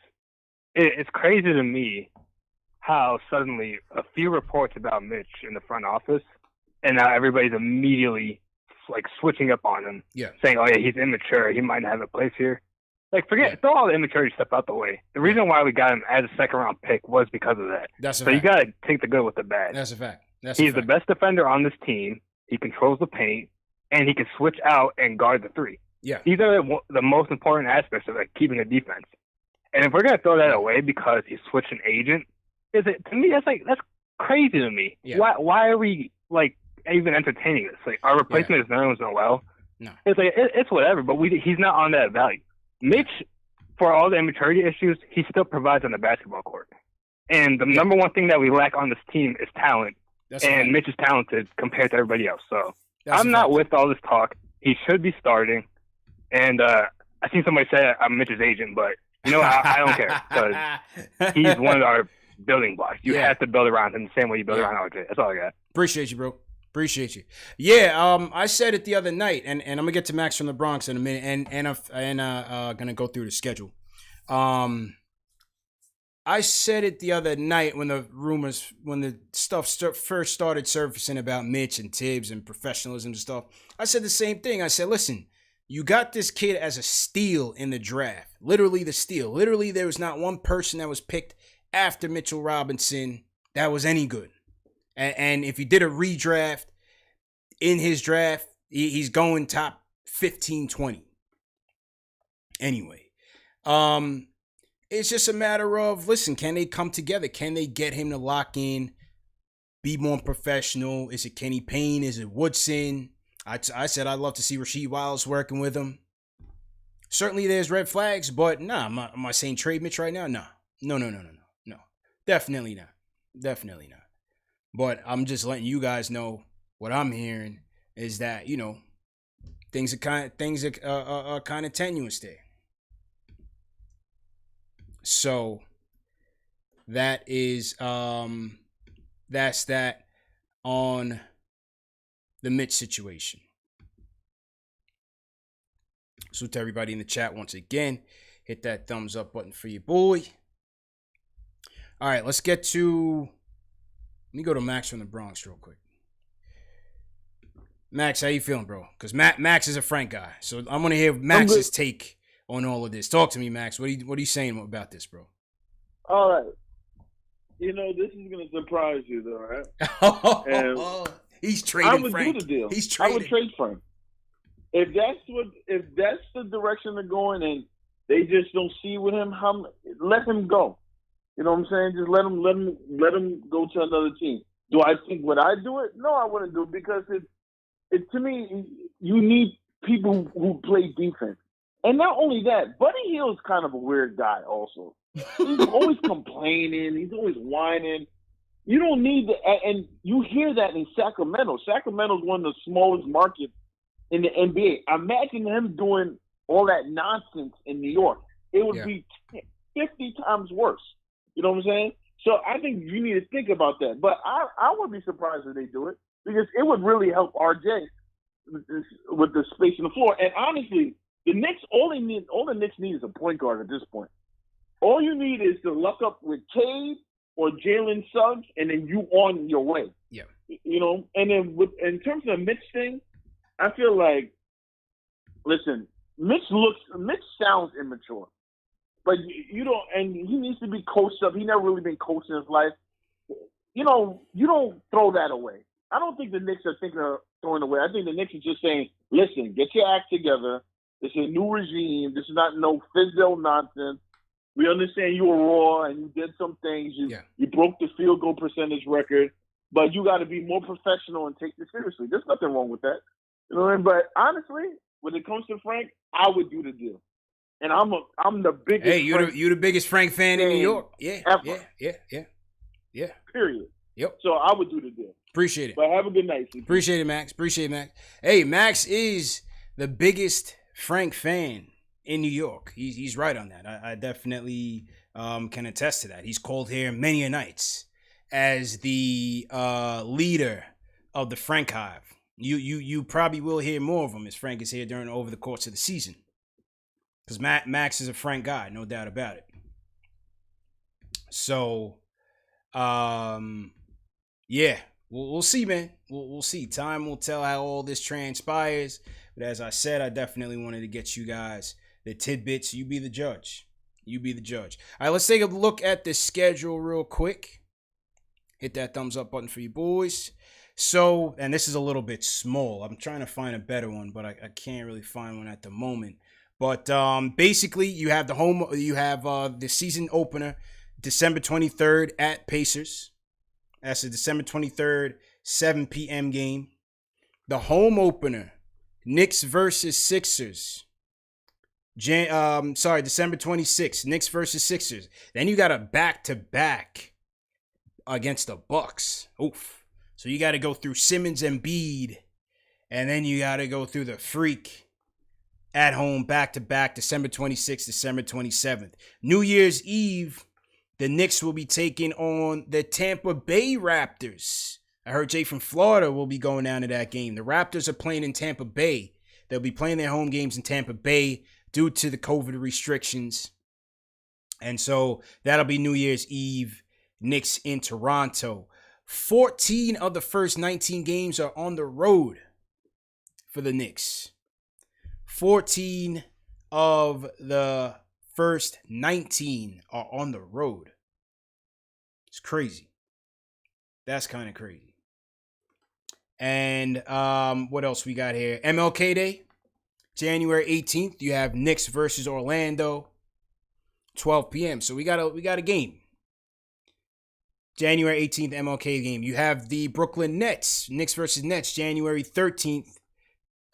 it's crazy to me how suddenly a few reports about Mitch in the front office, and now everybody's immediately like switching up on him. Yeah. Saying, oh yeah, he's immature. He might not have a place here. Like, throw all the immaturity stuff out the way. The reason why we got him as a second-round pick was because of that. That's a so fact. You got to take the good with the bad. That's a fact. He's the best defender on this team. He controls the paint, and he can switch out and guard the three. Yeah. These are the most important aspects of like keeping the defense. And if we're gonna throw that away because he switched an agent, to me that's crazy to me. Yeah. Why are we like even entertaining this? Like our replacement is Nerlens Noel. No. It's like it's whatever, but he's not on that value. Mitch, for all the immaturity issues, he still provides on the basketball court. And the number one thing that we lack on this team is talent. And Mitch is talented compared to everybody else. So I'm not with all this talk. He should be starting. And I seen somebody say I'm Mitch's agent, but you know I don't care because he's one of our building blocks. You have to build around him the same way you build around RJ. That's all I got. Appreciate you, bro. Appreciate you. Yeah, I said it the other night, and I'm gonna get to Max from the Bronx in a minute, and I'm gonna go through the schedule. I said it the other night when the stuff first started surfacing about Mitch and Tibbs and professionalism and stuff. I said the same thing. I said, listen, you got this kid as a steal in the draft. Literally the steal. Literally, there was not one person that was picked after Mitchell Robinson that was any good. And if you did a redraft in his draft, he's going top 15, 20. Anyway, it's just a matter of, listen, can they come together? Can they get him to lock in, be more professional? Is it Kenny Payne? Is it Woodson? I said I'd love to see Rasheed Wallace working with him. Certainly there's red flags, but nah, am I saying trade Mitch right now? No. Definitely not. But I'm just letting you guys know what I'm hearing is that, you know, things are kind of tenuous there. So that is that's that on the Mitch situation. So to everybody in the chat once again, hit that thumbs up button for your boy. All right, let me go to Max from the Bronx real quick. Max, how you feeling, bro? Because Max is a Frank guy, so I'm gonna hear Max's take on all of this. Talk to me, Max. What are you saying about this, bro? All right. You know, this is going to surprise you, though, right? He's trading I would Frank. do the deal. He's trading. I would trade Frank. If that's the direction they're going and they just don't see with him, let him go. You know what I'm saying? Just let him go to another team. Do I think would I do it? No, I wouldn't do it because it to me, you need people who play defense. And not only that, Buddy Hield's kind of a weird guy also. He's always complaining. He's always whining. You don't need and you hear that in Sacramento. Sacramento's one of the smallest markets in the NBA. Imagine him doing all that nonsense in New York. It would be 50 times worse. You know what I'm saying? So I think you need to think about that. But I would be surprised if they do it because it would really help RJ with the space on the floor. And honestly, The Knicks, all the Knicks need is a point guard at this point. All you need is to luck up with Cade or Jalen Suggs, and then you on your way. Yeah. You know, and then in terms of the Mitch thing, I feel like, listen, Mitch sounds immature, but you don't, and he needs to be coached up. He never really been coached in his life. You know, you don't throw that away. I don't think the Knicks are thinking of throwing away. I think the Knicks are just saying, listen, get your act together. This is a new regime. This is not no Fizdale nonsense. We understand you were raw and you did some things. You broke the field goal percentage record, but you got to be more professional and take this seriously. There's nothing wrong with that. You know what I mean? But honestly, when it comes to Frank, I would do the deal. And I'm the biggest. Hey, you're the biggest Frank fan in New York. Yeah. Period. Yep. So I would do the deal. Appreciate it. But have a good night. CP. Appreciate it, Max. Hey, Max is the biggest Frank fan in New York. He's right on that. I definitely can attest to that. He's called here many a nights as the leader of the Frank Hive. You probably will hear more of him as Frank is here over the course of the season. Because Max is a Frank guy, no doubt about it. So, yeah, we'll see, man. We'll see. Time will tell how all this transpires. But as I said, I definitely wanted to get you guys the tidbits. You be the judge. All right, let's take a look at the schedule real quick. Hit that thumbs up button for you boys. So, and this is a little bit small. I'm trying to find a better one, but I can't really find one at the moment. But basically, you have the season opener, December 23rd at Pacers. That's the December 23rd, 7 p.m. game. The home opener, Knicks versus Sixers. December 26th, Knicks versus Sixers. Then you got a back-to-back against the Bucks. Oof. So you got to go through Simmons and Embiid, and then you got to go through the Freak at home back-to-back, December 26th, December 27th. New Year's Eve, the Knicks will be taking on the Tampa Bay Raptors. I heard Jay from Florida will be going down to that game. The Raptors are playing in Tampa Bay. They'll be playing their home games in Tampa Bay due to the COVID restrictions. And so that'll be New Year's Eve, Knicks in Toronto. 14 of the first 19 games are on the road for the Knicks. 14 of the first 19 are on the road. It's crazy. That's kind of crazy. And what else we got here? MLK Day, January 18th. You have Knicks versus Orlando, 12 p.m. So we got a game. January 18th, MLK game. You have the Brooklyn Nets, Knicks versus Nets, January 13th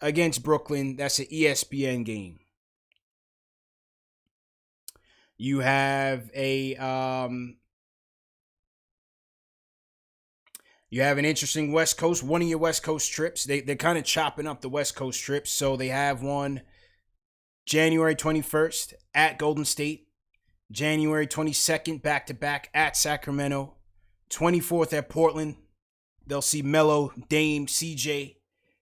against Brooklyn. That's an ESPN game. You have an interesting West Coast, one of your West Coast trips. They're kind of chopping up the West Coast trips. So they have one January 21st at Golden State, January 22nd back-to-back at Sacramento, 24th at Portland. They'll see Melo, Dame, CJ,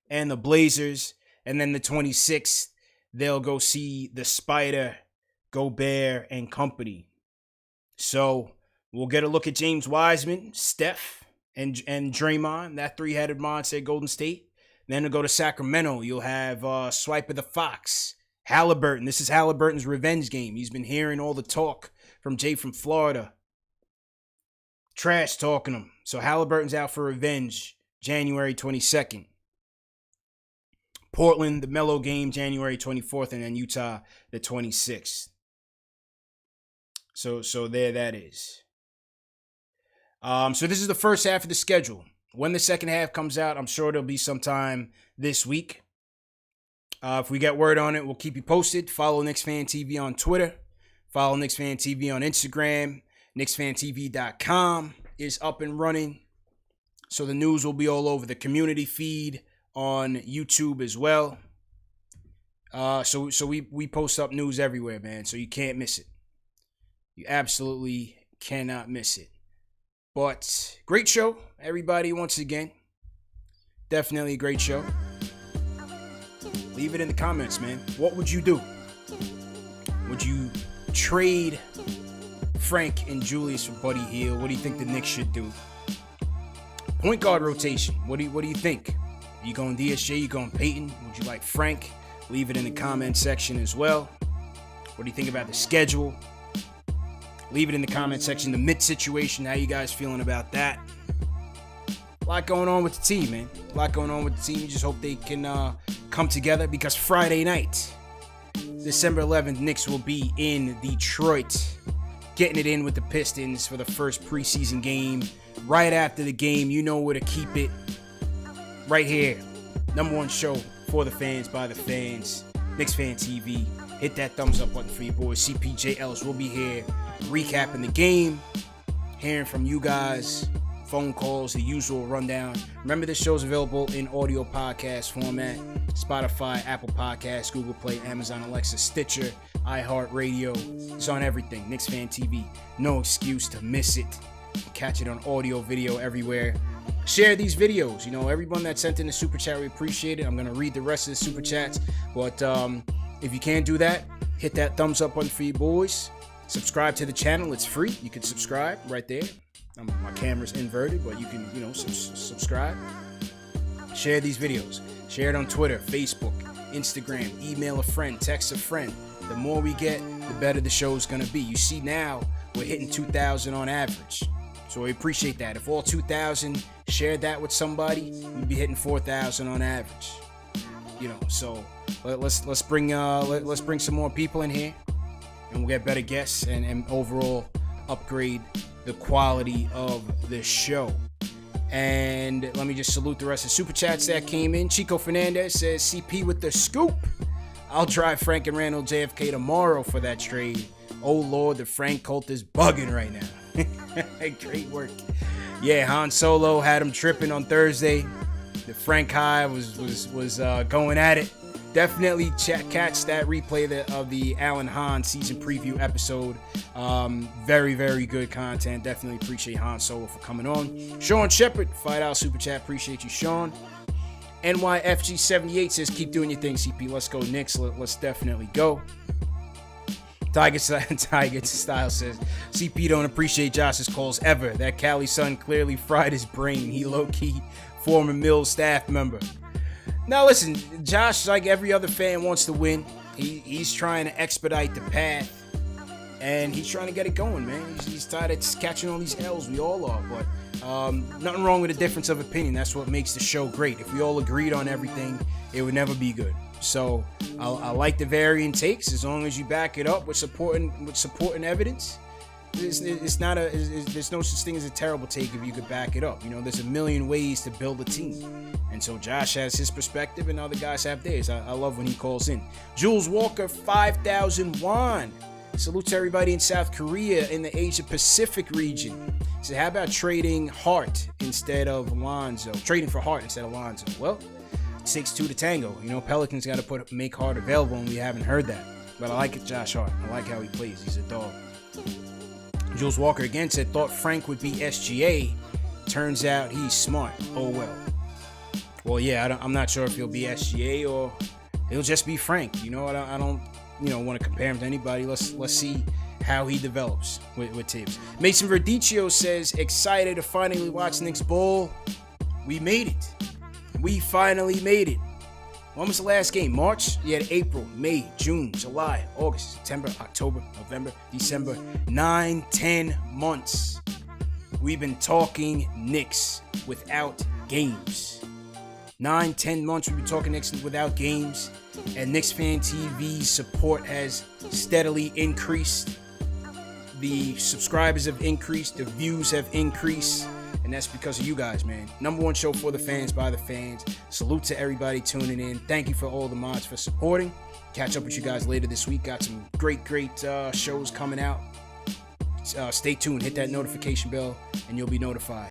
and the Blazers. And then the 26th, they'll go see the Spider, Gobert, and company. So we'll get a look at James Wiseman, Steph, and Draymond, that three-headed monster at Golden State. Then we'll go to Sacramento. You'll have Swiper the Fox, Halliburton. This is Halliburton's revenge game. He's been hearing all the talk from Jay from Florida. Trash talking him. So Halliburton's out for revenge January 22nd. Portland, the Melo game, January 24th, and then Utah, the 26th. So there that is. So this is the first half of the schedule. When the second half comes out, I'm sure it'll be sometime this week. If we get word on it, we'll keep you posted. Follow KnicksFanTV on Twitter. Follow KnicksFanTV on Instagram. KnicksFanTV.com is up and running. So the news will be all over the community feed on YouTube as well. So we post up news everywhere, man. So you can't miss it. You absolutely cannot miss it. But great show, everybody, once again. Definitely a great show. Leave it in the comments, man. What would you do? Would you trade Frank and Julius for Buddy Hield? What do you think the Knicks should do? Point guard rotation. What do you think? Are you going DSJ? You going Peyton? Would you like Frank? Leave it in the comment section as well. What do you think about the schedule? Leave it in the comment section. The mid situation. How you guys feeling about that? A lot going on with the team, man. A lot going on with the team. You just hope they can come together, because Friday night, December 11th, Knicks will be in Detroit, getting it in with the Pistons for the first preseason game. Right after the game, you know where to keep it. Right here. Number one show for the fans, by the fans. KnicksFanTV. Hit that thumbs up button for your boys. CPJLs will be here recapping the game, hearing from you guys, phone calls, the usual rundown. Remember, this show's available in audio podcast format. Spotify, Apple Podcasts, Google Play, Amazon Alexa, Stitcher, iHeartRadio. It's on everything. KnicksFanTV. No excuse to miss it. Catch it on audio, video, everywhere. Share these videos. You know, everyone that sent in the super chat, we appreciate it. I'm going to read the rest of the super chats. But if you can't do that, hit that thumbs up button for you boys. Subscribe to the channel. It's free. You can subscribe right there. My camera's inverted, but you can, subscribe. Share these videos. Share it on Twitter, Facebook, Instagram. Email a friend. Text a friend. The more we get, the better the show's going to be. You see, now we're hitting 2,000 on average. So we appreciate that. If all 2,000 shared that with somebody, we'd be hitting 4,000 on average. So let's bring some more people in here, and we'll get better guests and overall upgrade the quality of the show. And let me just salute the rest of the super chats that came in. Chico Fernandez says, CP with the scoop. I'll drive Frank and Randall JFK tomorrow for that trade. Oh Lord, the Frank cult is bugging right now. Great work. Yeah, Han Solo had him tripping on Thursday. The Frank High was going at it. Definitely catch that replay of the Alan Hahn season preview episode. Very, very good content. Definitely appreciate Han Solo for coming on. Sean Shepard, $5 super chat. Appreciate you, Sean. NYFG78 says, keep doing your thing, CP. Let's go, Knicks. Let's definitely go. Tiger Style says, CP don't appreciate Josh's calls ever. That Cali son clearly fried his brain. He low-key former Mills staff member. Now listen, Josh, like every other fan, wants to win. He's trying to expedite the path, and he's trying to get it going, man. He's tired of catching all these L's. We all are, but nothing wrong with a difference of opinion. That's what makes the show great. If we all agreed on everything, it would never be good. So I like the varying takes, as long as you back it up with supporting evidence. There's no such thing as a terrible take if you could back it up. There's a million ways to build a team, and so Josh has his perspective and other guys have theirs. I love when he calls in. Jules Walker, 5,000 won. Salute to everybody in South Korea in the Asia Pacific region. So how about trading Hart instead of Lonzo? Trading for Hart instead of Lonzo. Well, it takes two to tango. Pelicans got to make Hart available, and we haven't heard that. But I like it, Josh Hart. I like how he plays. He's a dog. Jules Walker again said, thought Frank would be SGA. Turns out he's smart. Oh, well. Well, yeah, I'm not sure if he'll be SGA or he'll just be Frank. I don't want to compare him to anybody. Let's see how he develops with Tibbs. Mason Verdicchio says, excited to finally watch Knicks ball. We made it. We finally made it. When was the last game? March? You had April, May, June, July, August, September, October, November, December. 9-10 months. We've been talking Knicks without games. 9-10 months we've been talking Knicks without games. And KnicksFanTV's support has steadily increased. The subscribers have increased. The views have increased. And that's because of you guys, man. Number one show for the fans, by the fans. Salute to everybody tuning in. Thank you for all the mods for supporting. Catch up with you guys later this week. Got some great shows coming out. Stay tuned. Hit that notification bell, and you'll be notified.